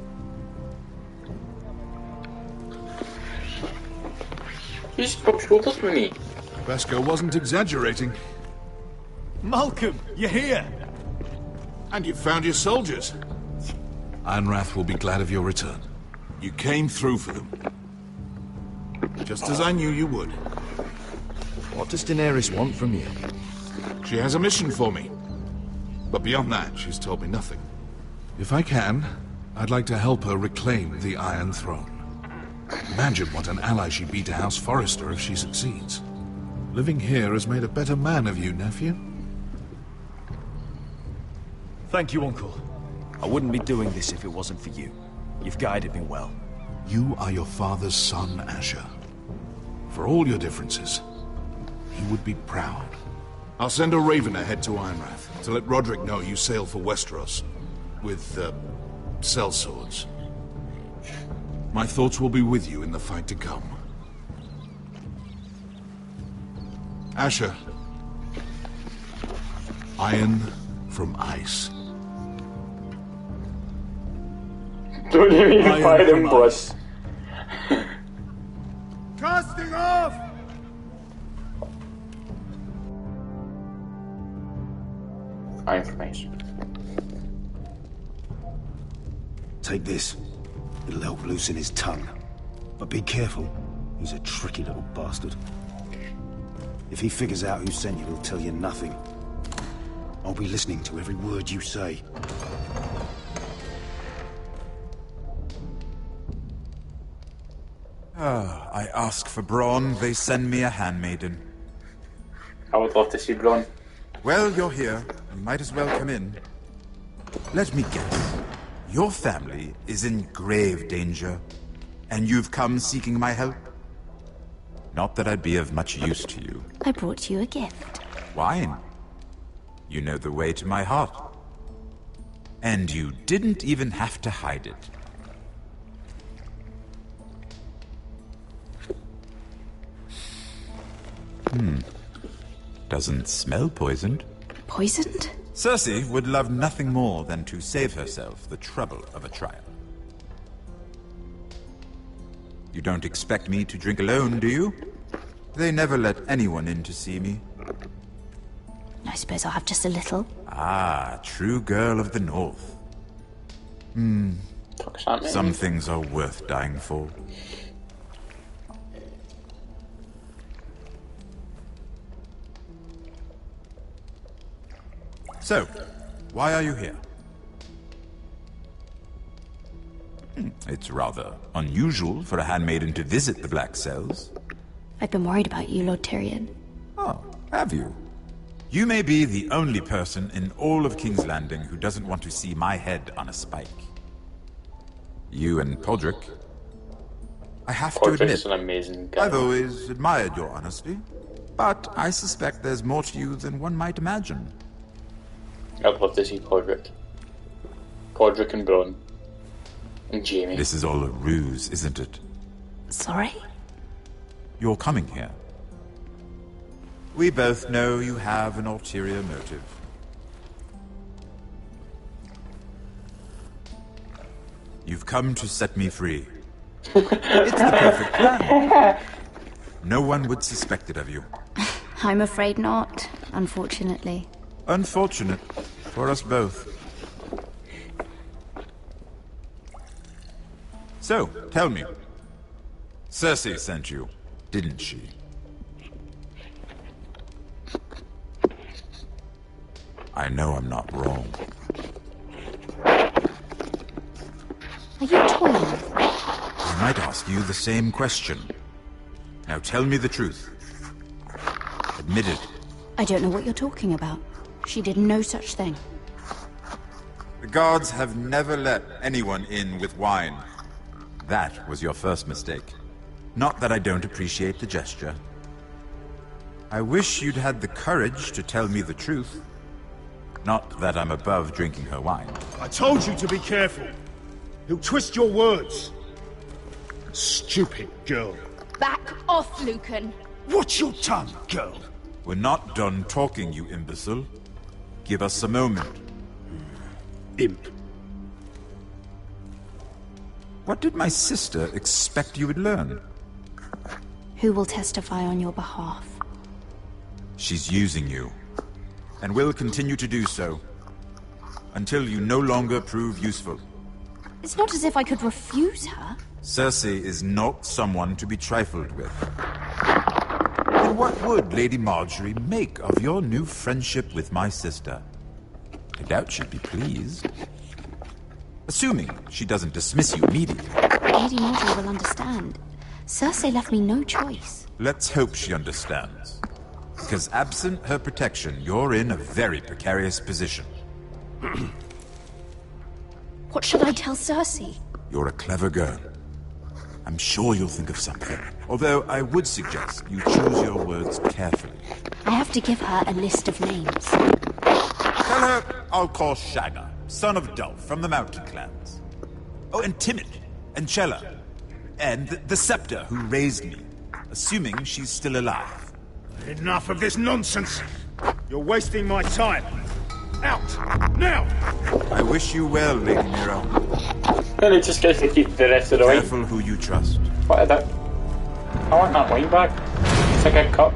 You just rubbed shoulders with me. Beskar wasn't exaggerating. Malcolm, you're here! And you've found your soldiers. Ironrath will be glad of your return. You came through for them. Just as I knew you would. What does Daenerys want from you? She has a mission for me. But beyond that, she's told me nothing. If I can, I'd like to help her reclaim the Iron Throne. Imagine what an ally she'd be to House Forrester if she succeeds. Living here has made a better man of you, nephew. Thank you, Uncle. I wouldn't be doing this if it wasn't for you. You've guided me well. You are your father's son, Asher. For all your differences, he would be proud. I'll send a raven ahead to Ironrath to let Roderick know you sail for Westeros with, sellswords. My thoughts will be with you in the fight to come. Asher. Iron from ice. Don't even fight him, boss. Casting off! Iron from ice. Take this. It'll help loosen his tongue. But be careful. He's a tricky little bastard. If he figures out who sent you, he'll tell you nothing. I'll be listening to every word you say. I ask for Bronn, they send me a handmaiden. I would love to see Bronn. Well, you're here. You might as well come in. Let me guess. Your family is in grave danger, and you've come seeking my help? Not that I'd be of much use to you. I brought you a gift. Wine. You know the way to my heart. And you didn't even have to hide it. Doesn't smell poisoned. Poisoned? Cersei would love nothing more than to save herself the trouble of a trial. You don't expect me to drink alone, do you? They never let anyone in to see me. I suppose I'll have just a little. Ah, true girl of the North. Some things are worth dying for. So, why are you here? It's rather unusual for a handmaiden to visit the Black Cells. I've been worried about you, Lord Tyrion. Oh, have you? You may be the only person in all of King's Landing who doesn't want to see my head on a spike. You and Podrick. I have to admit, an amazing guy. I've always admired your honesty, but I suspect there's more to you than one might imagine. I'd love to see Podrick. Podrick and Bronn. And Jaime. This is all a ruse, isn't it? Sorry? You're coming here. We both know you have an ulterior motive. You've come to set me free. It's the perfect plan. No one would suspect it of you. I'm afraid not, unfortunately. Unfortunate for us both. So, tell me. Cersei sent you. didn't she? I know I'm not wrong. Are you toying? I might ask you the same question. Now tell me the truth. Admit it. I don't know what you're talking about. She did no such thing. The guards have never let anyone in with wine. That was your first mistake. Not that I don't appreciate the gesture. I wish you'd had the courage to tell me the truth. Not that I'm above drinking her wine. I told you to be careful. He'll twist your words. Stupid girl. Back off, Lucan. Watch your tongue, girl. We're not done talking, you imbecile. Give us a moment. Imp. What did my sister expect you would learn? Who will testify on your behalf? She's using you, and will continue to do so, until you no longer prove useful. It's not as if I could refuse her. Cersei is not someone to be trifled with. Then what would Lady Marjorie make of your new friendship with my sister? I doubt she'd be pleased. Assuming she doesn't dismiss you immediately. Lady Marjorie will understand. Cersei left me no choice. Let's hope she understands. Because absent her protection, you're in a very precarious position. What should I tell Cersei? You're a clever girl. I'm sure you'll think of something. Although I would suggest you choose your words carefully. I have to give her a list of names. Tell her I'll call Shagga, son of Dulf, from the Mountain Clans. Oh, and Timid, and Chella, and the Scepter who raised me, assuming she's still alive. Enough of this nonsense! You're wasting my time! Out! Now! I wish you well, Lady Miro. And it just gets to keep the rest of the wine. Careful who you trust. What is that? I want that wine back. It's like a cup.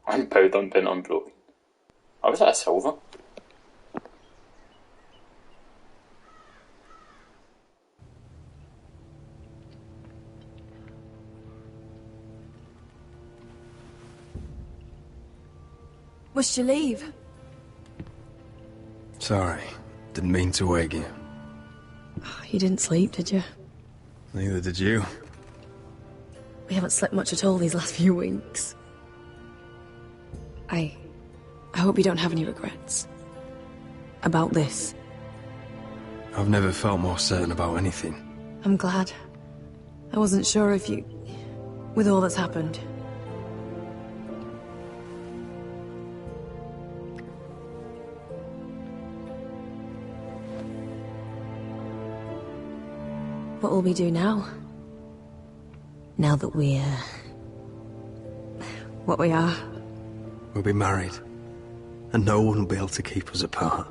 £1 unbent, unbroken. Oh, was that a silver? Must you leave? Sorry, didn't mean to wake you. You didn't sleep, did you? Neither did you. We haven't slept much at all these last few weeks. I hope you don't have any regrets. About this. I've never felt more certain about anything. I'm glad. I wasn't sure if you... with all that's happened. What will we do now? Now that we're... what we are? We'll be married. And no one will be able to keep us apart.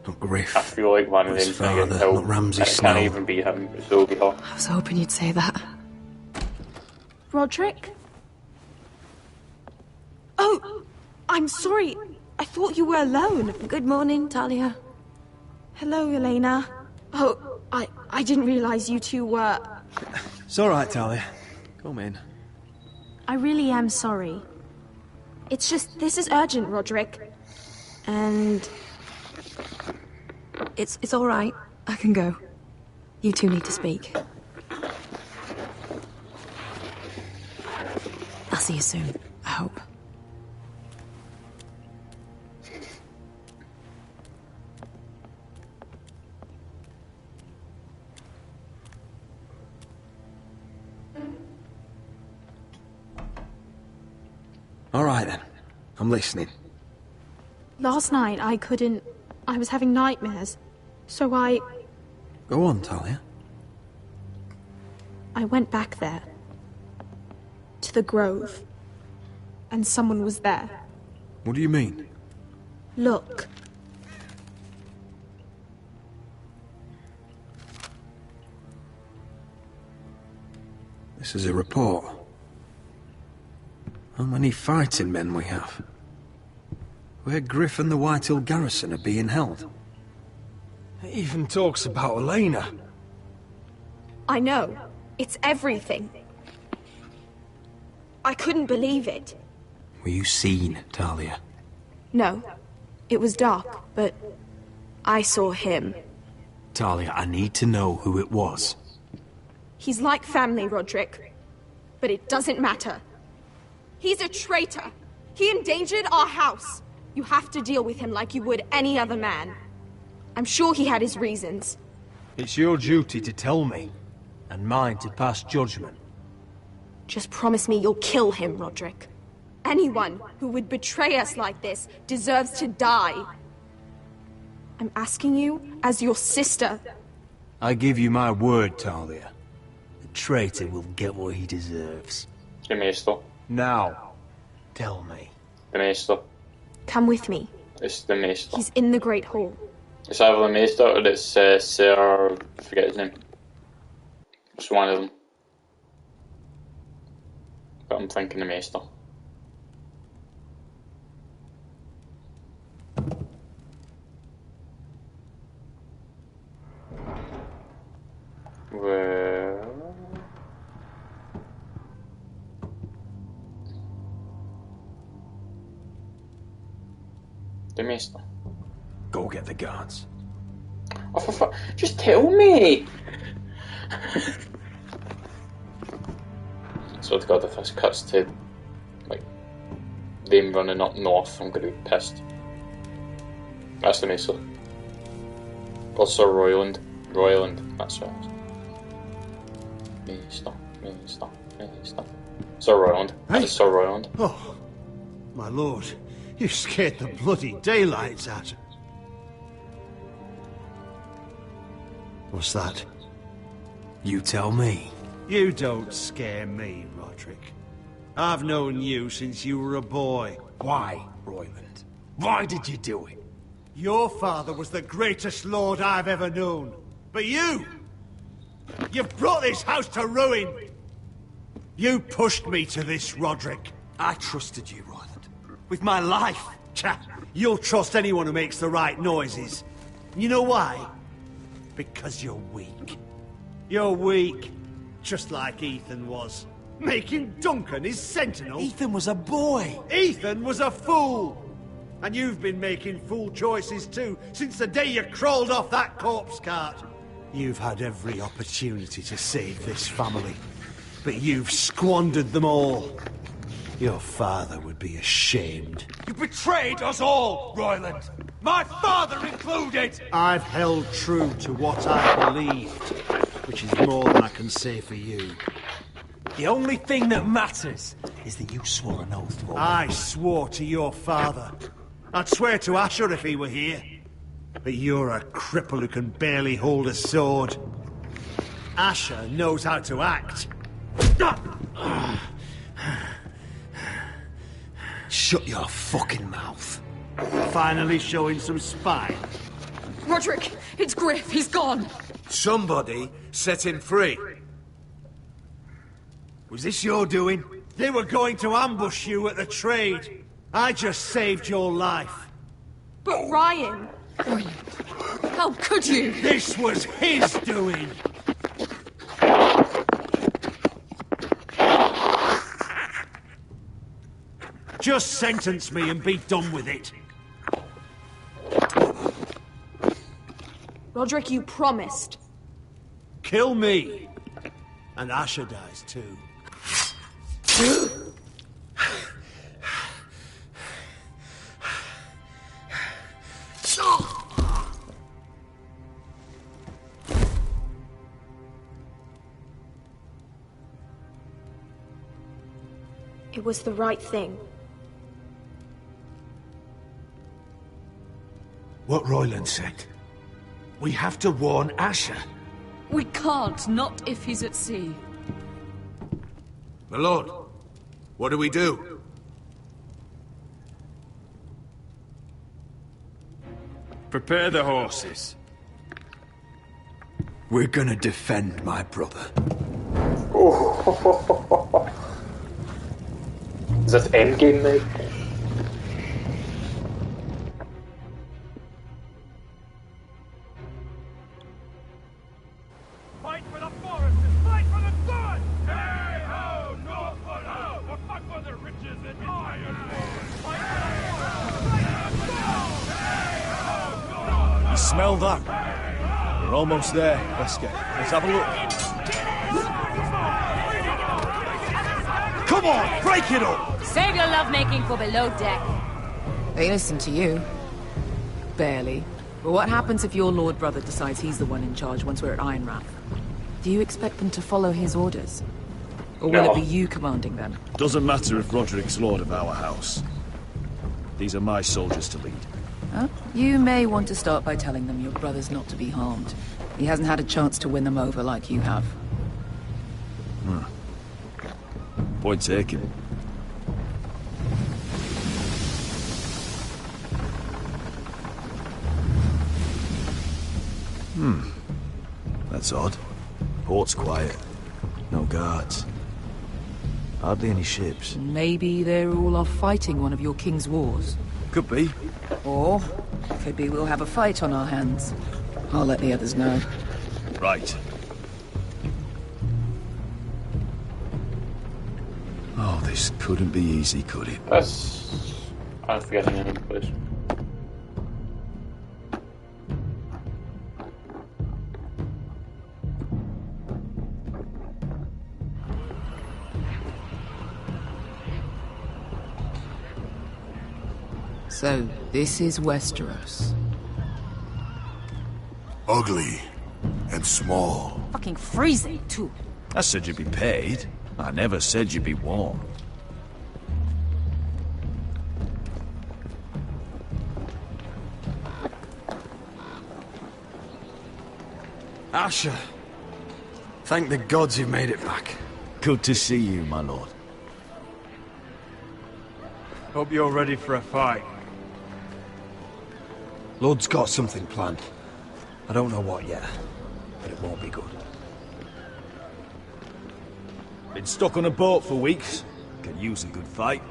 Not Griff. I feel like one of them's gonna get killed. Not Ramsay It Snow. can't even be him. It's will be her. I was hoping you'd say that. Roderick? Oh, I'm sorry. I thought you were alone. Good morning, Talia. Hello, Elena. Oh, I didn't realize you two were... It's all right, Talia. Come in. I really am sorry. It's just, this is urgent, Roderick. And... It's all right. I can go. You two need to speak. I'll see you soon, I hope. All right, then. I'm listening. Last night, I was having nightmares. So I Go on, Talia. went back there. To the Grove. And someone was there. What do you mean? Look. This is a report. How many fighting men we have? Where Griff and the Whitehill garrison are being held. It even talks about Elena. I know. It's everything. I couldn't believe it. Were you seen, Talia? No. It was dark, but I saw him. Talia, I need to know who it was. He's like family, Roderick. But it doesn't matter. He's a traitor. He endangered our house. You have to deal with him like you would any other man. I'm sure he had his reasons. It's your duty to tell me, and mine to pass judgment. Just promise me you'll kill him, Roderick. Anyone who would betray us like this deserves to die. I'm asking you as your sister. I give you my word, Talia. The traitor will get what he deserves. Det meeste. Now, tell me. Det meeste. Come with me. It's the meeste. He's in the Great Hall. It's either the meeste or it's Sir... I forget his name. It's one of them. But I'm thinking the meeste. Well... The meeste. Go get the guards. Oh, for fuck! Just tell me! So to God, if this cuts to, like, them running up north, I'm gonna be pissed. That's the meeste. Or Sir Royland. Royland, that's right. Meeste. Sir Royland. That is Sir Royland. Oh, my lord. You scared the bloody daylights out of... What's that? You tell me. You don't scare me, Roderick. I've known you since you were a boy. Why, Royland? Why did you do it? Your father was the greatest lord I've ever known. But you! You've brought this house to ruin! You pushed me to this, Roderick. I trusted you, Royland. With my life. You'll trust anyone who makes the right noises. You know why? Because you're weak. You're weak. Just like Ethan was. Making Duncan his sentinel. Ethan was a boy. Ethan was a fool. And you've been making fool choices too, since the day you crawled off that corpse cart. You've had every opportunity to save this family, but you've squandered them all. Your father would be ashamed. You betrayed us all, Royland! My father included! I've held true to what I believed, which is more than I can say for you. The only thing that matters is that you swore an oath to obey. I swore to your father. I'd swear to Asher if he were here. But you're a cripple who can barely hold a sword. Asher knows how to act. Shut your fucking mouth. Finally showing some spine. Roderick, it's Griff. He's gone. Somebody set him free. Was this your doing? They were going to ambush you at the trade. I just saved your life. But Ryan... How could you? This was his doing. Just sentence me and be done with it. Roderick, you promised. Kill me. And Asher dies too. It was the right thing. What Royland said. We have to warn Asher. We can't, not if he's at sea. My lord, what do we do? Prepare the horses. We're gonna defend my brother. Is that endgame, mate? Fight for the forest and fight for the sword! Hey ho, Northwood ho! For fuck's You smell that? We're almost there, Wesker. Let's have a look. Come on, break it up! Save your lovemaking for below deck. They listen to you. Barely. But what happens if your Lord Brother decides he's the one in charge once we're at Ironrath? Do you expect them to follow his orders? Or will it be you commanding them? Doesn't matter if Roderick's lord of our house. These are my soldiers to lead. Huh? You may want to start by telling them your brother's not to be harmed. He hasn't had a chance to win them over like you have. Point taken. That's odd. Port's quiet. No guards. Hardly any ships. Maybe they're all off fighting one of your king's wars. Could be. Or, could be we'll have a fight on our hands. I'll let the others know. Right. Oh, this couldn't be easy, could it? I'm forgetting any place. So, this is Westeros. Ugly and small. Fucking freezing, too. I said you'd be paid. I never said you'd be warm. Asher. Thank the gods you've made it back. Good to see you, my lord. Hope you're ready for a fight. Lord's got something planned. I don't know what yet, but it won't be good. Been stuck on a boat for weeks. Can use a good fight.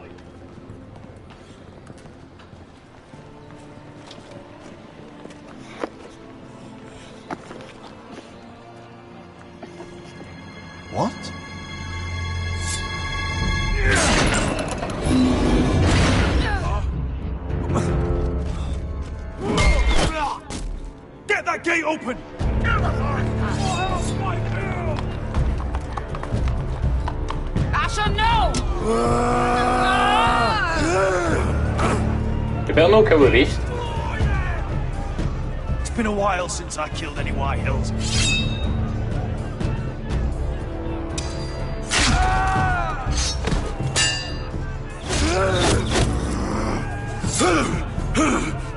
What? Get that gate open! Asher, no! You better not kill the beast. It's been a while since I killed any White Hills.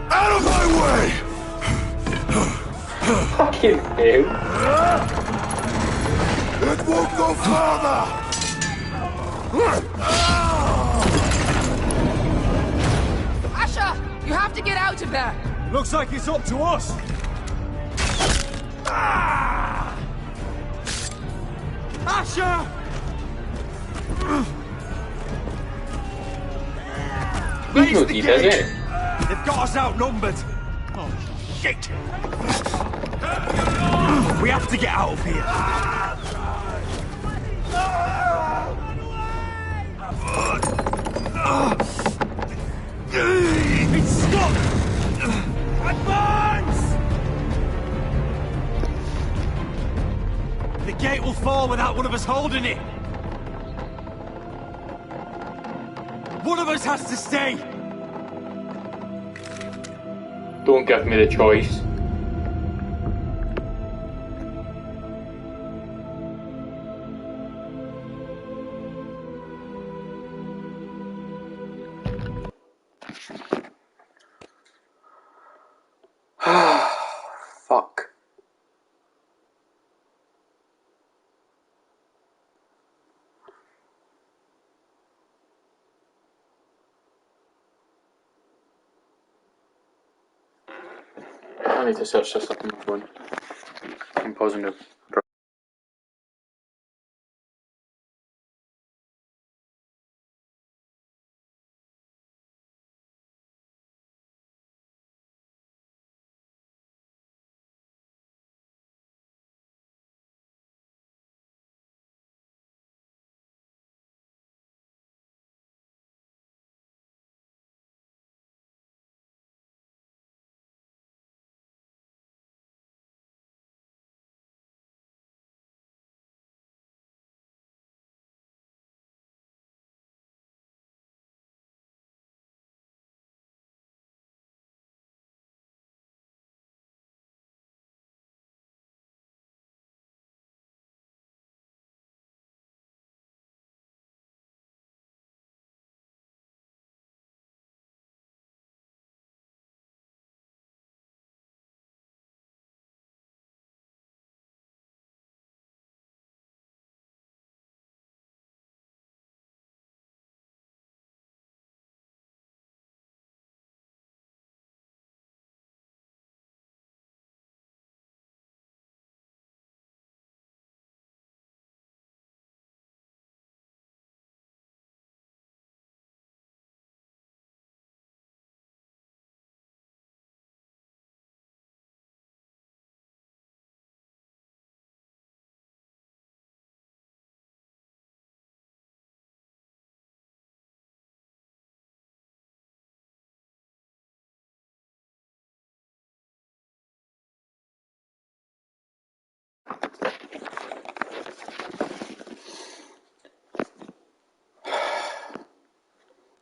Out of my way! Fucking hell. It won't go farther! Asher, you have to get out of there! Looks like it's up to us! Asher! He's not deep, is it? They've got us outnumbered! Oh, shit! We have to get out of here! It's stuck! Advance! The gate will fall without one of us holding it! One of us has to stay! Don't give me the choice. Fuck. I need to search this up on my phone. I'm pausing the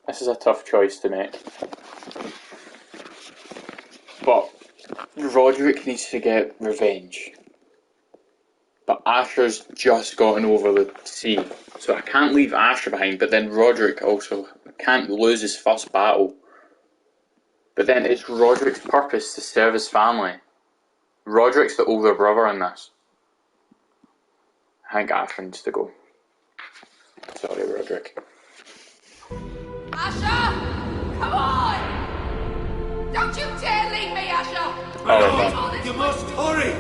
This is a tough choice to make. But Roderick needs to get revenge. But Asher's just gotten over the sea. So I can't leave Asher behind, but then Roderick also can't lose his first battle. But then it's Roderick's purpose to serve his family. Roderick's the older brother in this. I think Asher needs to go. Sorry, Roderick. Asher! Come on! Don't you dare leave me, Asher! My lord, you must hurry!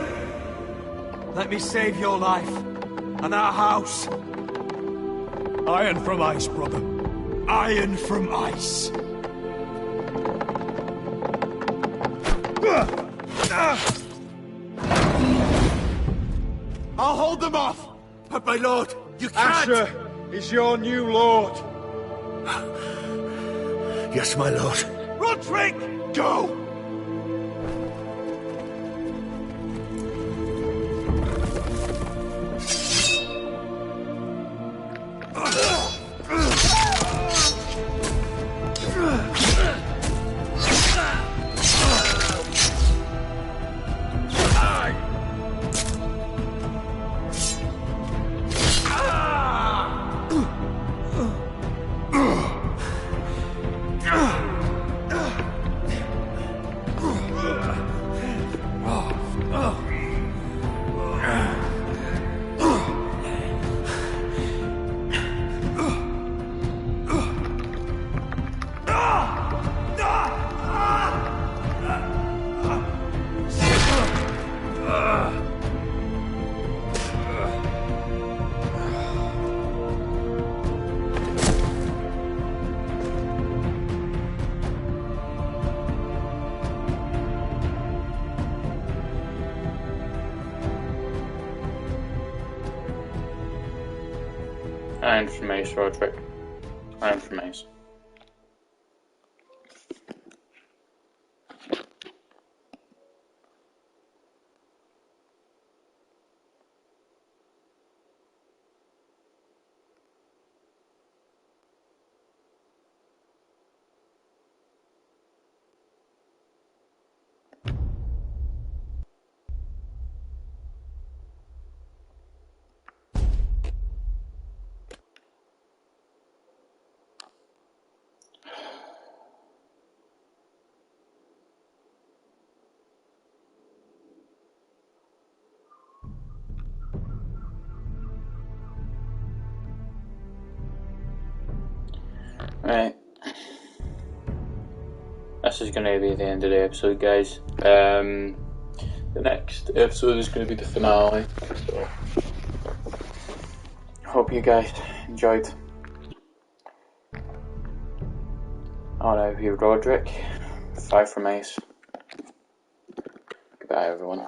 Let me save your life. And our house. Iron from ice, brother. Iron from ice. I'll hold them off! But my lord, you can't! Asher is your new lord. Yes, my lord. Roderick! Go! Iron from Ace, Roderick. Iron from Ace. Right. This is going to be the end of the episode, guys. The next episode is going to be the finale. So, hope you guys enjoyed. I'll now be Roderick. 5 from Ace. Goodbye, everyone.